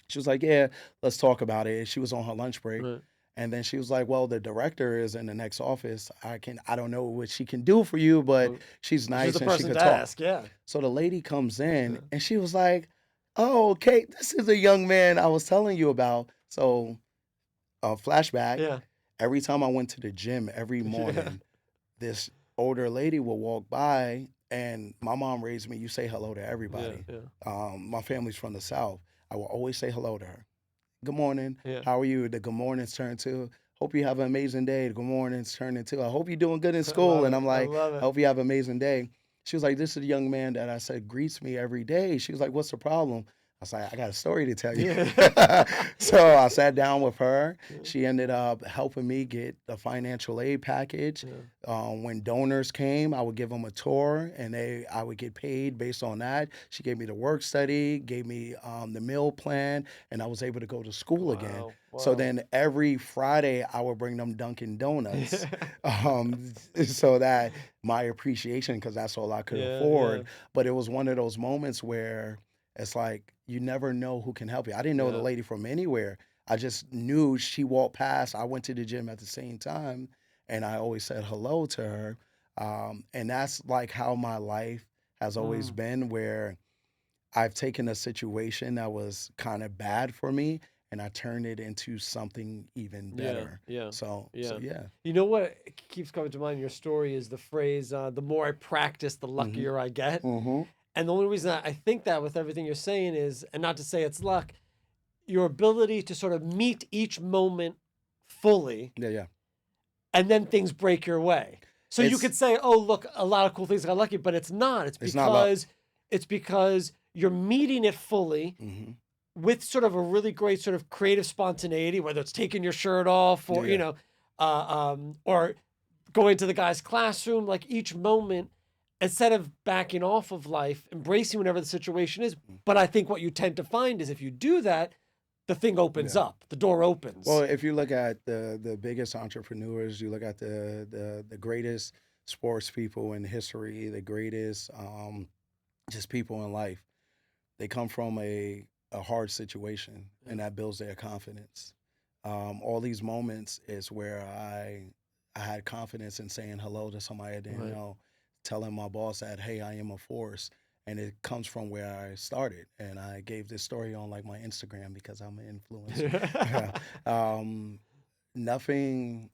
[SPEAKER 2] she was like, yeah, let's talk about it. She was on her lunch break.
[SPEAKER 1] Right.
[SPEAKER 2] And then she was like, well, the director is in the next office. I don't know what she can do for you, but
[SPEAKER 1] Well,
[SPEAKER 2] she's nice
[SPEAKER 1] She's the
[SPEAKER 2] and she
[SPEAKER 1] person
[SPEAKER 2] could
[SPEAKER 1] to
[SPEAKER 2] talk.
[SPEAKER 1] ask. Yeah.
[SPEAKER 2] So the lady comes in
[SPEAKER 1] Yeah.
[SPEAKER 2] and she was like, oh, Kate, this is a young man I was telling you about. So flashback,
[SPEAKER 1] Yeah.
[SPEAKER 2] every time I went to the gym every
[SPEAKER 1] Yeah.
[SPEAKER 2] morning, this older lady would walk by, and my mom raised me, you say hello to
[SPEAKER 1] Yeah.
[SPEAKER 2] everybody.
[SPEAKER 1] Yeah.
[SPEAKER 2] My family's from the South. I will always say hello to her. Good morning.
[SPEAKER 1] Yeah.
[SPEAKER 2] How are you? The good mornings turn to, hope you have an amazing day. The good mornings turn into, I hope you're doing good in school.
[SPEAKER 1] Love
[SPEAKER 2] And
[SPEAKER 1] it.
[SPEAKER 2] I'm
[SPEAKER 1] I
[SPEAKER 2] like,
[SPEAKER 1] love it.
[SPEAKER 2] hope you have an amazing day. She was like, this is a young man that I said greets me every day. She was like, what's the problem? I was like, I got a story to tell you.
[SPEAKER 1] Yeah.
[SPEAKER 2] So I sat down with her.
[SPEAKER 1] Yeah.
[SPEAKER 2] She ended up helping me get the financial aid package.
[SPEAKER 1] Yeah.
[SPEAKER 2] When donors came, I would give them a tour, and I would get paid based on that. She gave me the work study, gave me the meal plan, and I was able to go to school again.
[SPEAKER 1] Wow.
[SPEAKER 2] So
[SPEAKER 1] Wow.
[SPEAKER 2] then every Friday, I would bring them Dunkin' Donuts, so that my appreciation, because that's all I could
[SPEAKER 1] Yeah.
[SPEAKER 2] afford.
[SPEAKER 1] Yeah.
[SPEAKER 2] But it was one of those moments where it's like, you never know who can help you. I didn't know the
[SPEAKER 1] Yeah.
[SPEAKER 2] lady from anywhere. I just knew she walked past. I went to the gym at the same time, and I always said hello to her. And that's like how my life has always
[SPEAKER 1] Mm.
[SPEAKER 2] been, where I've taken a situation that was kind of bad for me, and I turned it into something even
[SPEAKER 1] Yeah.
[SPEAKER 2] better.
[SPEAKER 1] Yeah.
[SPEAKER 2] So
[SPEAKER 1] Yeah.
[SPEAKER 2] yeah.
[SPEAKER 1] You know what keeps coming to mind in your story is the phrase, the more I practice, the
[SPEAKER 2] Mm-hmm.
[SPEAKER 1] luckier I get.
[SPEAKER 2] Mm-hmm.
[SPEAKER 1] And the only reason I think that with everything you're saying is, and not to say it's luck, your ability to sort of meet each moment fully,
[SPEAKER 2] Yeah, yeah.
[SPEAKER 1] and then things break your way. So you could say, oh, look, a lot of cool things got lucky, but it's not. It's because you're meeting it fully with sort of a really great sort of creative spontaneity, whether it's taking your shirt off or, or going to the guy's classroom, like each moment, instead of backing off of life, embracing whatever the situation is. But I think what you tend to find is if you do that, the thing opens up, the door opens.
[SPEAKER 2] Well, if you look at the biggest entrepreneurs, you look at the greatest sports people in history, the greatest just people in life, they come from a hard situation, and that builds their confidence. All these moments is where I had confidence in saying hello to somebody I didn't know, telling my boss that, hey, I am a force. And it comes from where I started. And I gave this story on like my Instagram because I'm an influencer. Nothing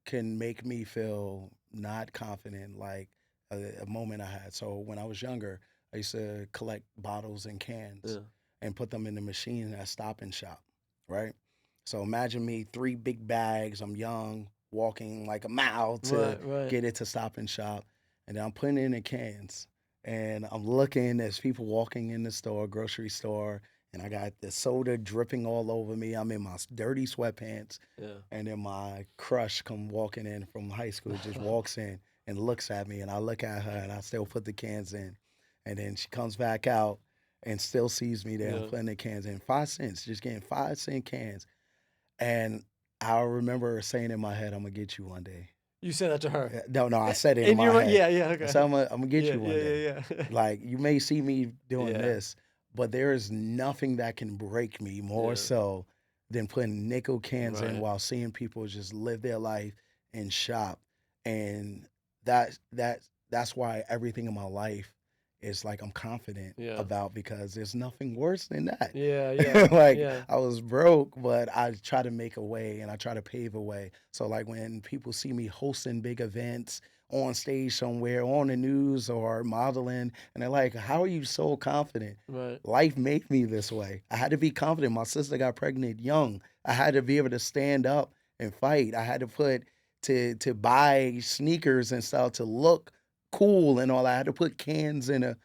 [SPEAKER 2] can make me feel not confident like a moment I had. So when I was younger, I used to collect bottles and cans and put them in the machine at Stop and Shop, right? So imagine me, 3 big bags, I'm young, walking like a mile to get it to Stop and Shop. And then I'm putting it in the cans. And I'm looking, there's people walking in the store, grocery store, and I got the soda dripping all over me. I'm in my dirty sweatpants. And then my crush come walking in from high school, just walks in and looks at me. And I look at her, and I still put the cans in. And then she comes back out and still sees me there putting the cans in. 5 cents, just getting 5-cent cans. And I remember saying in my head, I'm going to get you one day.
[SPEAKER 1] You said that to her?
[SPEAKER 2] No, I said it in my head.
[SPEAKER 1] Okay.
[SPEAKER 2] So I'm gonna get you one day. Like, you may see me doing this, but there is nothing that can break me more so than putting nickel cans in while seeing people just live their life and shop. And that's why everything in my life is like I'm confident about, because there's nothing worse than that. I was broke, but I try to make a way and I try to pave a way. So like when people see me hosting big events on stage somewhere, on the news or modeling, and they're like, how are you so confident? Life made me this way. I had to be confident. My sister got pregnant young. I had to be able to stand up and fight. I had to buy sneakers and stuff to look cool and all. I had to put cans in a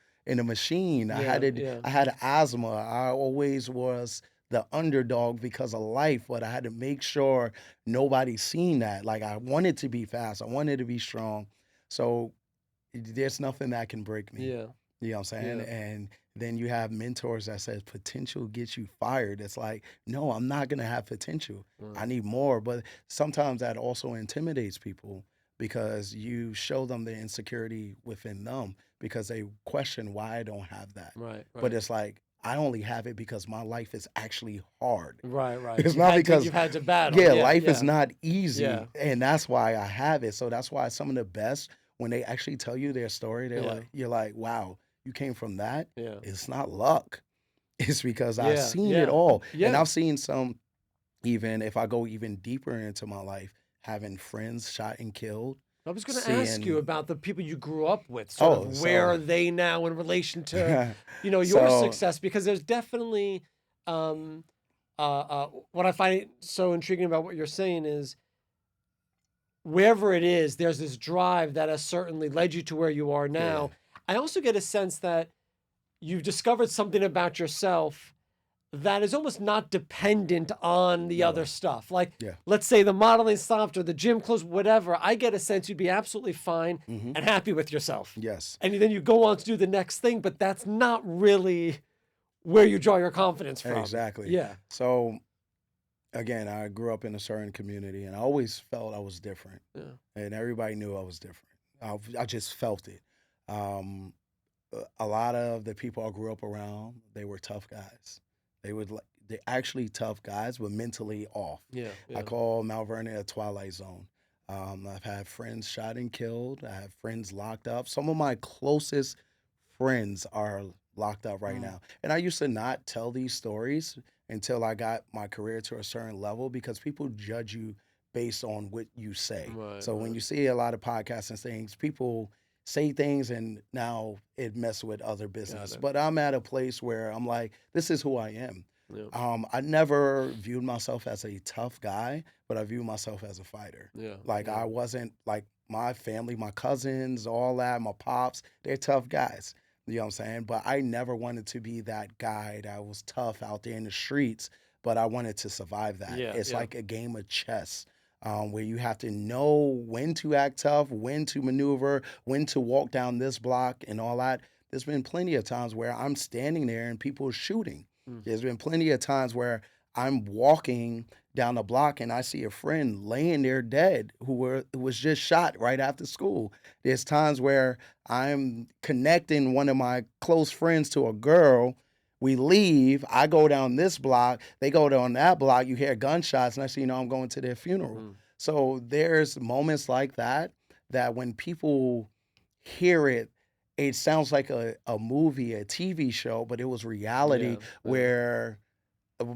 [SPEAKER 2] machine. I had asthma. I always was the underdog because of life, but I had to make sure nobody seen that. Like, I wanted to be fast. I wanted to be strong. So there's nothing that can break me. You know what I'm saying? And then you have mentors that says potential gets you fired. It's like, no, I'm not going to have potential. I need more. But sometimes that also intimidates people, because you show them the insecurity within them because they question why I don't have that. But it's like, I only have it because my life is actually hard. It's not because
[SPEAKER 1] you've had to battle.
[SPEAKER 2] Life is not easy, and that's why I have it. So that's why some of the best, when they actually tell you their story, you're like, wow, you came from that. It's not luck. It's because I've seen it all, and I've seen some. Even if I go even deeper into my life, having friends shot and killed.
[SPEAKER 1] I was going to ask you about the people you grew up with. Where are they now in relation to, your success? Because there's definitely, what I find so intriguing about what you're saying is, wherever it is, there's this drive that has certainly led you to where you are now. I also get a sense that you've discovered something about yourself that is almost not dependent on the other stuff. Like, let's say the modeling stopped or the gym closed, whatever. I get a sense you'd be absolutely fine and happy with yourself. And then you go on to do the next thing, but that's not really where you draw your confidence from.
[SPEAKER 2] Exactly. So, again, I grew up in a certain community, and I always felt I was different. And everybody knew I was different. I just felt it. A lot of the people I grew up around, they were tough guys. They're actually tough guys, but mentally off. I call Mount Vernon a twilight zone. I've had friends shot and killed. I have friends locked up. Some of my closest friends are locked up right now. And I used to not tell these stories until I got my career to a certain level, because people judge you based on what you say. When you see a lot of podcasts and things, people say things and now it messes with other business. But I'm at a place where I'm like, this is who I am. I never viewed myself as a tough guy, but I view myself as a fighter. I wasn't like, my family, my cousins, all that, my pops, they're tough guys. You know what I'm saying? But I never wanted to be that guy that was tough out there in the streets, but I wanted to survive that.
[SPEAKER 1] Yeah,
[SPEAKER 2] It's
[SPEAKER 1] yeah.
[SPEAKER 2] like a game of chess. Where you have to know when to act tough, when to maneuver, when to walk down this block and all that. There's been plenty of times where I'm standing there and people are shooting. There's been plenty of times where I'm walking down the block and I see a friend laying there dead who was just shot right after school. There's times where I'm connecting one of my close friends to a girl. We leave. I go down this block. They go down that block. You hear gunshots, and I say, I'm going to their funeral. So there's moments like that when people hear it, it sounds like a movie, a TV show, but it was reality where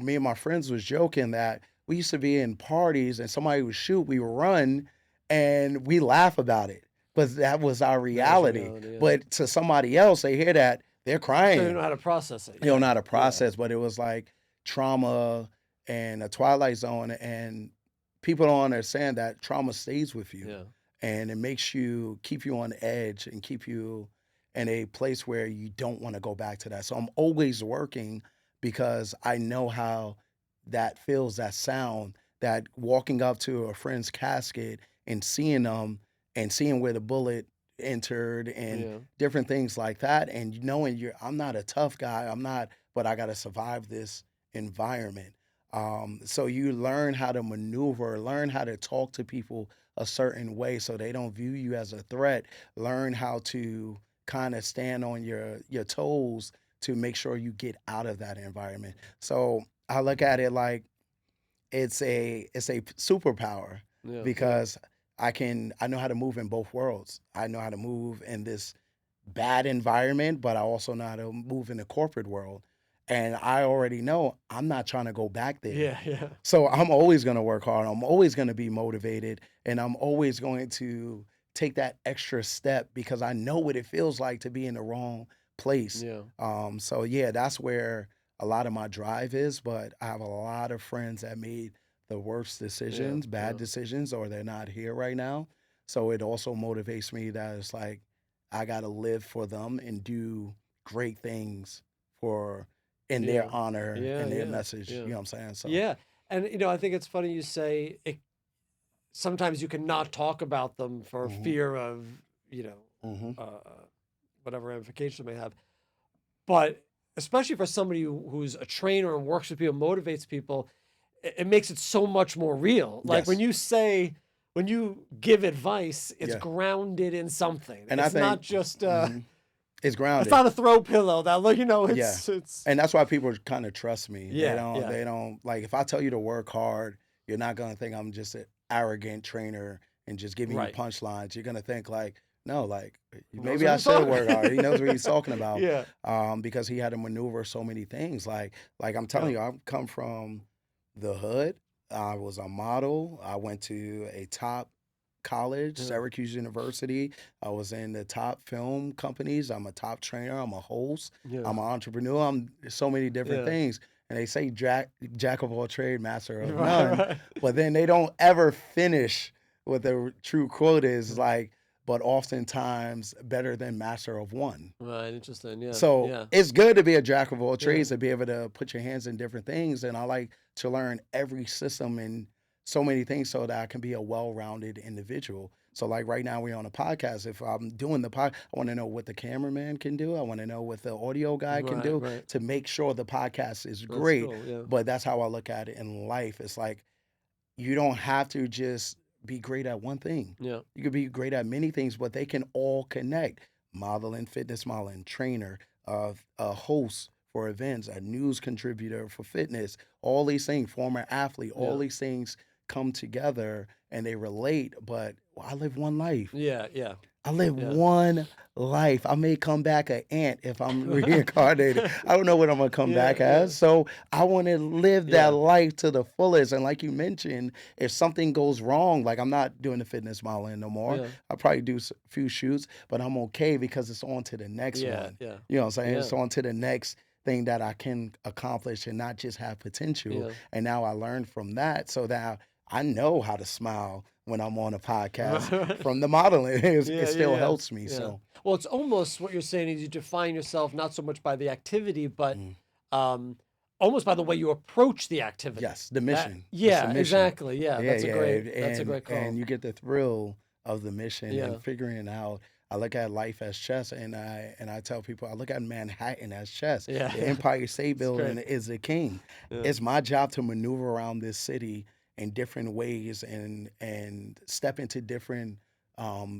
[SPEAKER 2] me and my friends was joking that we used to be in parties and somebody would shoot, we would run, and we laugh about it. But that was our reality. But to somebody else, they hear that, they're crying.
[SPEAKER 1] So they don't know how to process it.
[SPEAKER 2] They don't know how to process, but it was like trauma and a twilight zone, and people don't understand that trauma stays with you. And it makes you, keep you on edge and keep you in a place where you don't want to go back to that. So I'm always working because I know how that feels, that sound, that walking up to a friend's casket and seeing them and seeing where the bullet entered and different things like that. And knowing I'm not a tough guy, but I got to survive this environment. So you learn how to maneuver, learn how to talk to people a certain way so they don't view you as a threat, learn how to kind of stand on your toes to make sure you get out of that environment. So I look at it like it's a superpower because I know how to move in both worlds. I know how to move in this bad environment, but I also know how to move in the corporate world. And I already know I'm not trying to go back there.
[SPEAKER 1] Yeah.
[SPEAKER 2] So I'm always going to work hard. I'm always going to be motivated, and I'm always going to take that extra step because I know what it feels like to be in the wrong place. So that's where a lot of my drive is, but I have a lot of friends that made the worst decisions, bad decisions, or they're not here right now. So it also motivates me that it's like I got to live for them and do great things in their honor and their message. You know what I'm saying? So
[SPEAKER 1] and I think it's funny you say it. Sometimes you cannot talk about them for fear of whatever ramifications it may have. But especially for somebody who's a trainer and works with people, motivates people, it makes it so much more real. Like when you give advice, it's grounded in something. And it's not just
[SPEAKER 2] it's grounded.
[SPEAKER 1] It's not a throw pillow that it's
[SPEAKER 2] and that's why people kind of trust me. They don't like if I tell you to work hard, you're not gonna think I'm just an arrogant trainer and just giving you punchlines. You're gonna think like, no, like maybe I should work hard. He knows what he's talking about. Because he had to maneuver so many things. Like I'm telling you, I've come from the hood. I was a model. I went to a top college, Syracuse University. I was in the top film companies. I'm a top trainer. I'm a host. I'm an entrepreneur. I'm so many different things. And they say jack of all trade, master of none. But then they don't ever finish what the true quote is like, but oftentimes better than master of one.
[SPEAKER 1] Right, interesting,
[SPEAKER 2] So it's good to be a jack of all trades, to be able to put your hands in different things. And I like to learn every system and so many things so that I can be a well-rounded individual. So like right now we're on a podcast. If I'm doing the podcast, I want to know what the cameraman can do. I want to know what the audio guy can do to make sure the podcast is great. Cool, But that's how I look at it in life. It's like you don't have to just be great at one thing. You could be great at many things, but they can all connect. Modeling, fitness modeling, trainer, a host for events, a news contributor for fitness, all these things, former athlete, all these things come together and they relate, but I live one life. I live one life. I may come back an ant if I'm reincarnated. I don't know what I'm going to come back as. So I want to live that life to the fullest. And like you mentioned, if something goes wrong, like I'm not doing the fitness modeling no more. I'll probably do a few shoots, but I'm okay because it's on to the next one. You know what I'm saying? It's on to the next thing that I can accomplish and not just have potential. And now I learned from that so that I know how to smile when I'm on a podcast from the modeling. It still helps me. So,
[SPEAKER 1] well, it's almost what you're saying is you define yourself not so much by the activity, but almost by the way you approach the activity.
[SPEAKER 2] Yes, the mission.
[SPEAKER 1] Yeah, exactly. Yeah, that's a great call.
[SPEAKER 2] And you get the thrill of the mission and figuring out. I look at life as chess, and I tell people I look at Manhattan as chess.
[SPEAKER 1] Yeah.
[SPEAKER 2] The Empire State Building is the king. Yeah. It's my job to maneuver around this city in different ways and step into different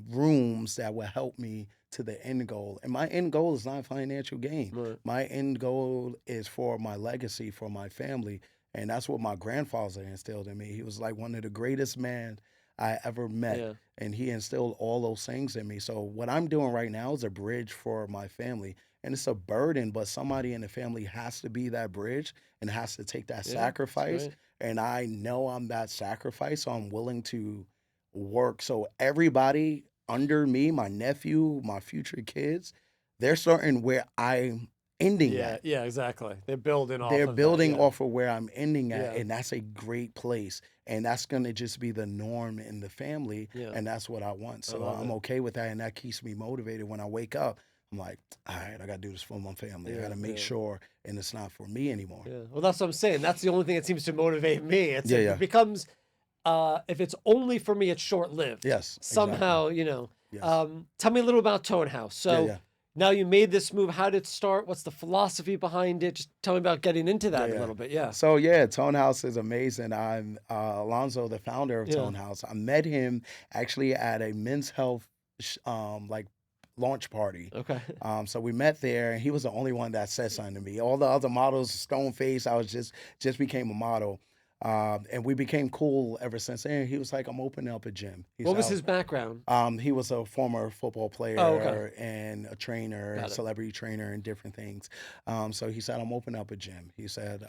[SPEAKER 2] rooms that will help me to the end goal. And my end goal is not financial gain. Right. My end goal is for my legacy, for my family. And that's what my grandfather instilled in me. He was like one of the greatest men I ever met. Yeah. And he instilled all those things in me. So what I'm doing right now is a bridge for my family. And it's a burden, but somebody in the family has to be that bridge and has to take that sacrifice. Right. And I know I'm that sacrifice, so I'm willing to work. So everybody under me, my nephew, my future kids, they're starting where I'm ending at.
[SPEAKER 1] Yeah, exactly. They're building off
[SPEAKER 2] of where I'm ending at, and that's a great place. And that's going to just be the norm in the family, and that's what I want. So I'm okay with that, and that keeps me motivated when I wake up. I'm like, all right, I got to do this for my family. I got to make sure, and it's not for me anymore.
[SPEAKER 1] Yeah. Well, that's what I'm saying. That's the only thing that seems to motivate me. It becomes, if it's only for me, it's short-lived.
[SPEAKER 2] Yes.
[SPEAKER 1] Somehow,
[SPEAKER 2] exactly.
[SPEAKER 1] Yes. Tell me a little about Tone House. So now you made this move. How did it start? What's the philosophy behind it? Just tell me about getting into that a little bit. Yeah.
[SPEAKER 2] So Tone House is amazing. I'm Alonzo, the founder of Tone House. I met him actually at a Men's Health launch party.
[SPEAKER 1] Okay.
[SPEAKER 2] So we met there, and he was the only one that said something to me. All the other models, stone face. I was just became a model. And we became cool ever since then. He was like, I'm opening up a gym.
[SPEAKER 1] What was his background?
[SPEAKER 2] He was a former football player and a trainer, celebrity trainer, and different things. So he said, I'm opening up a gym. He said,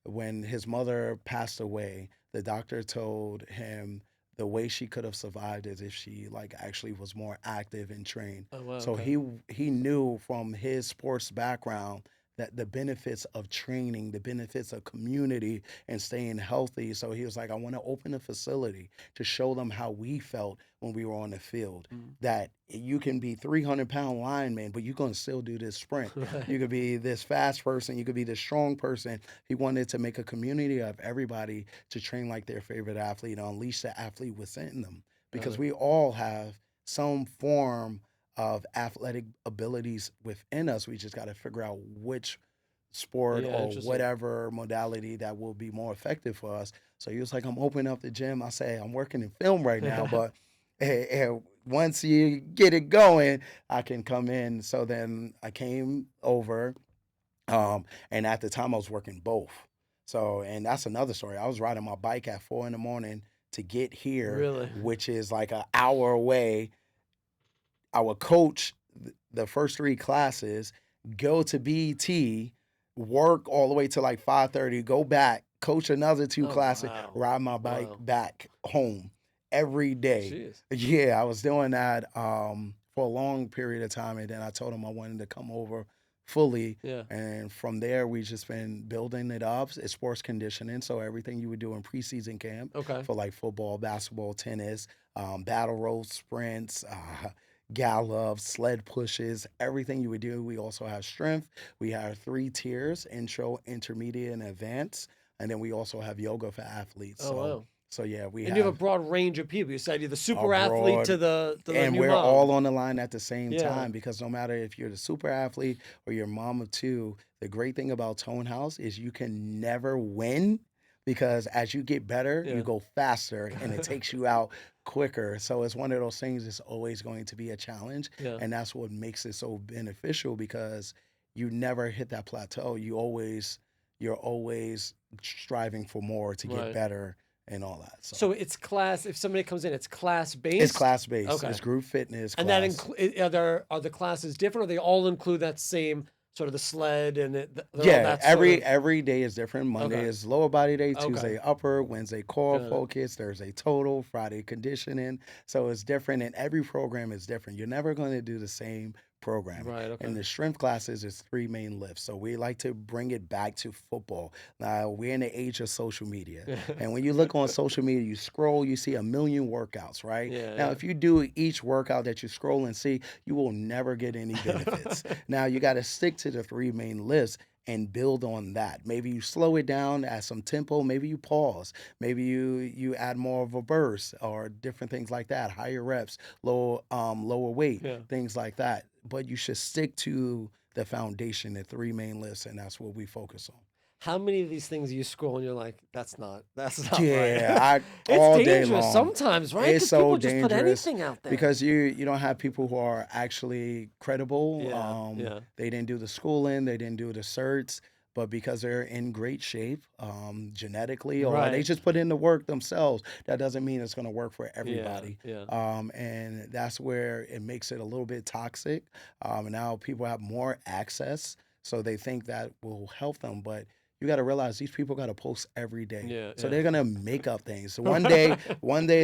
[SPEAKER 2] when his mother passed away, the doctor told him the way she could have survived is if she actually was more active and trained.
[SPEAKER 1] Oh, wow,
[SPEAKER 2] so he knew from his sports background that the benefits of training, the benefits of community and staying healthy. So he was like, I want to open a facility to show them how we felt when we were on the field, that you can be 300-pound lineman, but you're going to still do this sprint. Right. You could be this fast person. You could be this strong person. He wanted to make a community of everybody to train like their favorite athlete, and unleash the athlete within them, because we all have some form of athletic abilities within us. We just got to figure out which sport or whatever modality that will be more effective for us. So he was like, I'm opening up the gym. I say, I'm working in film right now, but once you get it going, I can come in. So then I came over, and at the time I was working both. So, and that's another story. I was riding my bike at 4 a.m. to get here, which is like an hour away. I would coach the first 3 classes, go to BET, work all the way to 5:30, go back, coach another 2 classes, ride my bike back home every day. Jeez. Yeah, I was doing that for a long period of time, and then I told him I wanted to come over fully. Yeah. And from there, we just been building it up. It's sports conditioning, so everything you would do in preseason camp for football, basketball, tennis, battle ropes, sprints, gallops, sled pushes, everything you would do. We also have strength. We have 3 tiers: intro, intermediate, and advanced. And then we also have yoga for athletes. So you have
[SPEAKER 1] a broad range of people. You said you're the super athlete to the
[SPEAKER 2] and
[SPEAKER 1] new
[SPEAKER 2] we're
[SPEAKER 1] mom.
[SPEAKER 2] all on the line at the same time, because no matter if you're the super athlete or you're mom of 2, the great thing about Tone House is you can never win, because as you get better, you go faster, and it takes you out quicker. So it's one of those things that's always going to be a challenge. Yeah. And that's what makes it so beneficial, because you never hit that plateau. You're always striving for more to get better and all that.
[SPEAKER 1] So it's class, if somebody comes in, it's class-based?
[SPEAKER 2] It's class-based. Okay. It's group fitness class.
[SPEAKER 1] And that are the classes different, or they all include that same sort of the sled and
[SPEAKER 2] every day is different. Monday is lower body day, Tuesday upper, Wednesday core focus, Thursday total, Friday conditioning. So it's different, and every program is different. You're never going to do the same programming.
[SPEAKER 1] Right. Okay.
[SPEAKER 2] And the strength classes is 3 main lifts. So we like to bring it back to football. Now we're in the age of social media. And when you look on social media, you scroll, you see a million workouts, right? Now, if you do each workout that you scroll and see, you will never get any benefits. Now you got to stick to the 3 main lifts and build on that. Maybe you slow it down, add some tempo, maybe you pause, maybe you add more of a burst or different things like that, higher reps, lower weight, things like that. But you should stick to the foundation, the 3 main lifts, and that's what we focus on.
[SPEAKER 1] How many of these things you scroll and you're like, that's not
[SPEAKER 2] yeah,
[SPEAKER 1] right.
[SPEAKER 2] all
[SPEAKER 1] It's
[SPEAKER 2] day
[SPEAKER 1] dangerous
[SPEAKER 2] long.
[SPEAKER 1] sometimes, right?
[SPEAKER 2] It's
[SPEAKER 1] Because
[SPEAKER 2] so
[SPEAKER 1] people just
[SPEAKER 2] dangerous
[SPEAKER 1] put anything out there.
[SPEAKER 2] because you don't have people who are actually credible. They didn't do the schooling, they didn't do the certs, but because they're in great shape genetically, or they just put in the work themselves, that doesn't mean it's going to work for everybody. And that's where it makes it a little bit toxic. And now people have more access, so they think that will help them, but you got to realize these people got to post every day. So they're going to make up things. So one day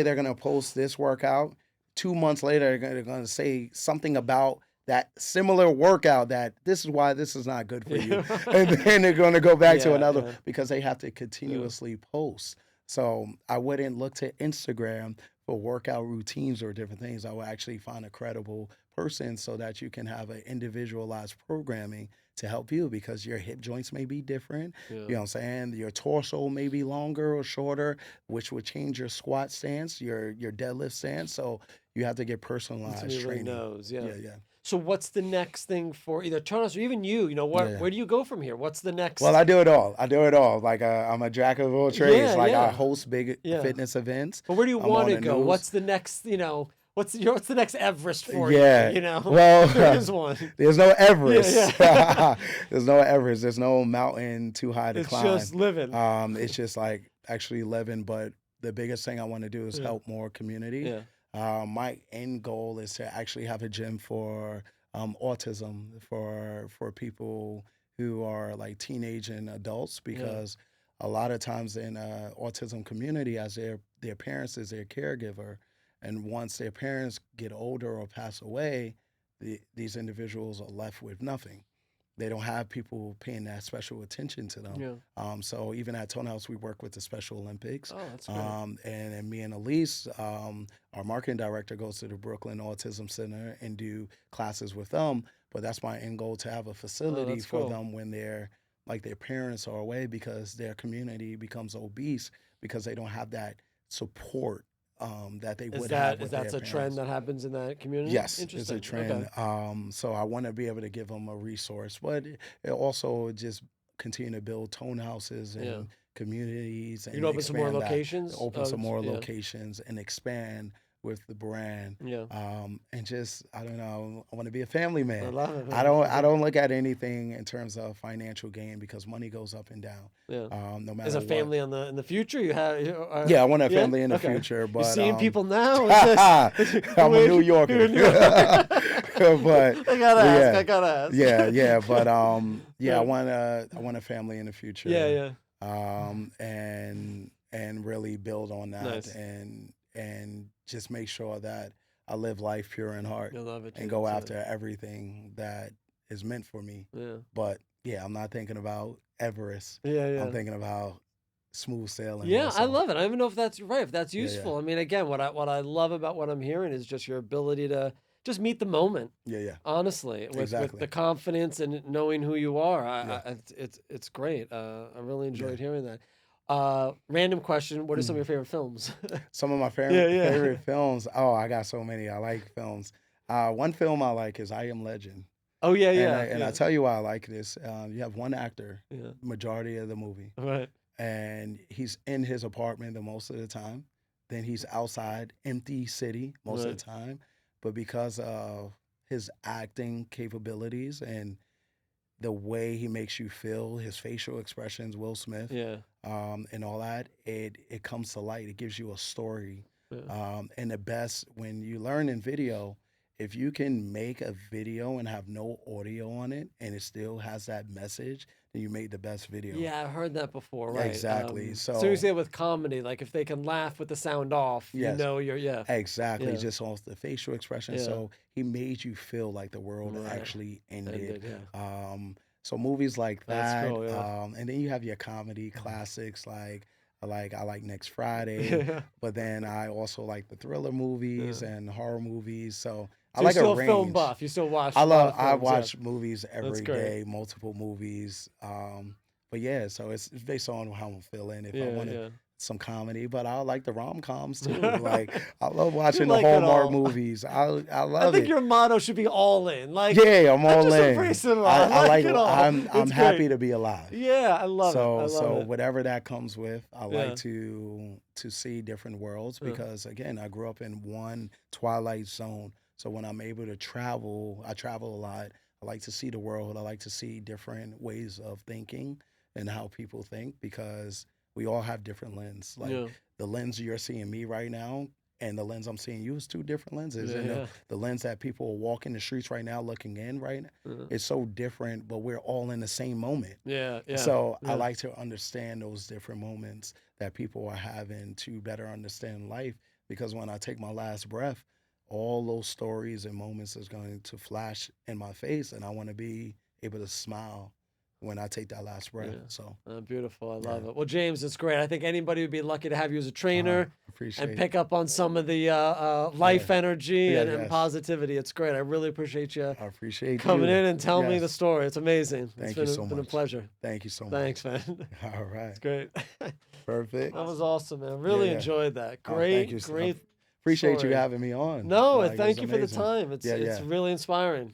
[SPEAKER 2] they're going to post this workout. 2 months later, they're going to say something about that similar workout that this is why this is not good for you. And then they're going to go back to another because they have to continuously post. So I wouldn't look to Instagram for workout routines or different things. I would actually find a credible person so that you can have an individualized programming to help you, because your hip joints may be different. You know what I'm saying? Your torso may be longer or shorter, which would change your squat stance, your deadlift stance. So you have to get personalized training.
[SPEAKER 1] Knows.
[SPEAKER 2] Yeah.
[SPEAKER 1] So what's the next thing for either Turnos or even you? You know, where do you go from here? What's the next?
[SPEAKER 2] Well, I do it all. Like I'm a jack of all trades. I host big fitness events.
[SPEAKER 1] But where do you want to go? What's the next? What's the next Everest for you?
[SPEAKER 2] Well,
[SPEAKER 1] there is one.
[SPEAKER 2] There's no Everest. There's no Everest. There's no mountain too high to climb.
[SPEAKER 1] It's just living.
[SPEAKER 2] It's just like actually living. But the biggest thing I want to do is help more community. My end goal is to actually have a gym for autism for people who are like teenage and adults, because a lot of times in autism community, as their parents is their caregiver. And once their parents get older or pass away, these individuals are left with nothing. They don't have people paying that special attention to them. So even at Tone House, we work with the Special Olympics.
[SPEAKER 1] Oh, that's great.
[SPEAKER 2] And me and Elise, our marketing director, goes to the Brooklyn Autism Center and do classes with them. But that's my end goal, to have a facility for them when their parents are away, because their community becomes obese because they don't have that support that they would have with their parents.
[SPEAKER 1] Is that a trend that happens in that community?
[SPEAKER 2] Yes, it's a trend. Okay. So I want to be able to give them a resource, but it also just continue to build Tone Houses and communities. And
[SPEAKER 1] open some more locations?
[SPEAKER 2] Open some more locations and expand with the brand. And just, I don't know, I want to be a family man.
[SPEAKER 1] I love it, man.
[SPEAKER 2] I don't look at anything in terms of financial gain, because money goes up and down. No matter
[SPEAKER 1] Is a family in the future? You have
[SPEAKER 2] I want a family in the future, but
[SPEAKER 1] you're seeing people now.
[SPEAKER 2] I'm a New Yorker. But
[SPEAKER 1] I gotta ask.
[SPEAKER 2] But I want a family in the future. And really build on that. And just make sure that I live life pure in heart and go after everything that is meant for me. But I'm not thinking about Everest. I'm thinking about smooth sailing.
[SPEAKER 1] I love it. I don't even know if that's right, if that's useful. I mean, again, what I love about what I'm hearing is just your ability to just meet the moment. Honestly, with the confidence and knowing who you are. It's great. I really enjoyed hearing that. Random question. What are some of your favorite films?
[SPEAKER 2] Some of my favorite films. Oh, I got so many. I like films. One film I like is I Am Legend.
[SPEAKER 1] Oh,
[SPEAKER 2] And I'll tell you why I like this. You have one actor, majority of the movie.
[SPEAKER 1] Right.
[SPEAKER 2] And he's in his apartment the most of the time. Then he's outside, empty city most of the time. But because of his acting capabilities and the way he makes you feel, his facial expressions, Will Smith, and all that, it comes to light. It gives you a story. And the best, when you learn in video, if you can make a video and have no audio on it and it still has that message, then you made the best video.
[SPEAKER 1] Yeah, I've heard that before, right?
[SPEAKER 2] Exactly. So
[SPEAKER 1] you say with comedy, like if they can laugh with the sound off,
[SPEAKER 2] yes,
[SPEAKER 1] you know you're
[SPEAKER 2] exactly. Just off the facial expression.
[SPEAKER 1] Yeah.
[SPEAKER 2] So he made you feel like the world
[SPEAKER 1] Right.
[SPEAKER 2] actually ended.
[SPEAKER 1] Yeah.
[SPEAKER 2] So movies like
[SPEAKER 1] That's
[SPEAKER 2] that,
[SPEAKER 1] cool, yeah.
[SPEAKER 2] and then you have your comedy classics like I like Next Friday, but then I also like the thriller movies and horror movies. So I
[SPEAKER 1] you're
[SPEAKER 2] like a
[SPEAKER 1] still a
[SPEAKER 2] range.
[SPEAKER 1] film buff. You still watch
[SPEAKER 2] I
[SPEAKER 1] a lot of
[SPEAKER 2] I
[SPEAKER 1] films,
[SPEAKER 2] watch movies
[SPEAKER 1] That's
[SPEAKER 2] every
[SPEAKER 1] great.
[SPEAKER 2] day, multiple movies. But yeah, so it's based on how I'm feeling. If I want some comedy, but I like the rom-coms too. Like I love watching the
[SPEAKER 1] like it
[SPEAKER 2] Hallmark
[SPEAKER 1] all.
[SPEAKER 2] movies. I love
[SPEAKER 1] I think
[SPEAKER 2] it.
[SPEAKER 1] your motto should be all in. Like
[SPEAKER 2] Yeah, I'm all
[SPEAKER 1] just
[SPEAKER 2] in.
[SPEAKER 1] embrace it all.
[SPEAKER 2] I like
[SPEAKER 1] it all.
[SPEAKER 2] I'm
[SPEAKER 1] It's
[SPEAKER 2] happy
[SPEAKER 1] great.
[SPEAKER 2] to be alive.
[SPEAKER 1] Yeah, I love it. I love
[SPEAKER 2] So
[SPEAKER 1] it.
[SPEAKER 2] whatever that comes with, I
[SPEAKER 1] Yeah.
[SPEAKER 2] like to see different worlds because again, I grew up in one twilight zone. So when I'm able to travel, I travel a lot. I like to see the world. I like to see different ways of thinking and how people think because we all have different lenses. Like the lens you're seeing me right now and the lens I'm seeing you is two different lenses. And the lens that people are walking the streets right now looking in right now, it's so different, but we're all in the same moment. So I like to understand those different moments that people are having to better understand life because when I take my last breath, all those stories and moments is going to flash in my face and I want to be able to smile when I take that last breath. So
[SPEAKER 1] beautiful. I love it. Well, James, it's great. I think anybody would be lucky to have you as a trainer and pick up on some of the life energy and positivity. It's great. I really appreciate you coming in and telling me the story. It's amazing.
[SPEAKER 2] Thank you so much.
[SPEAKER 1] It's been a pleasure.
[SPEAKER 2] Thank you so much.
[SPEAKER 1] Thanks, man.
[SPEAKER 2] All right.
[SPEAKER 1] It's great.
[SPEAKER 2] Perfect.
[SPEAKER 1] That was awesome, man. Really enjoyed that. Great,
[SPEAKER 2] thank you.
[SPEAKER 1] great.
[SPEAKER 2] Appreciate
[SPEAKER 1] story.
[SPEAKER 2] you having me on.
[SPEAKER 1] No,
[SPEAKER 2] like,
[SPEAKER 1] thank you for the
[SPEAKER 2] amazing.
[SPEAKER 1] time. It's really inspiring.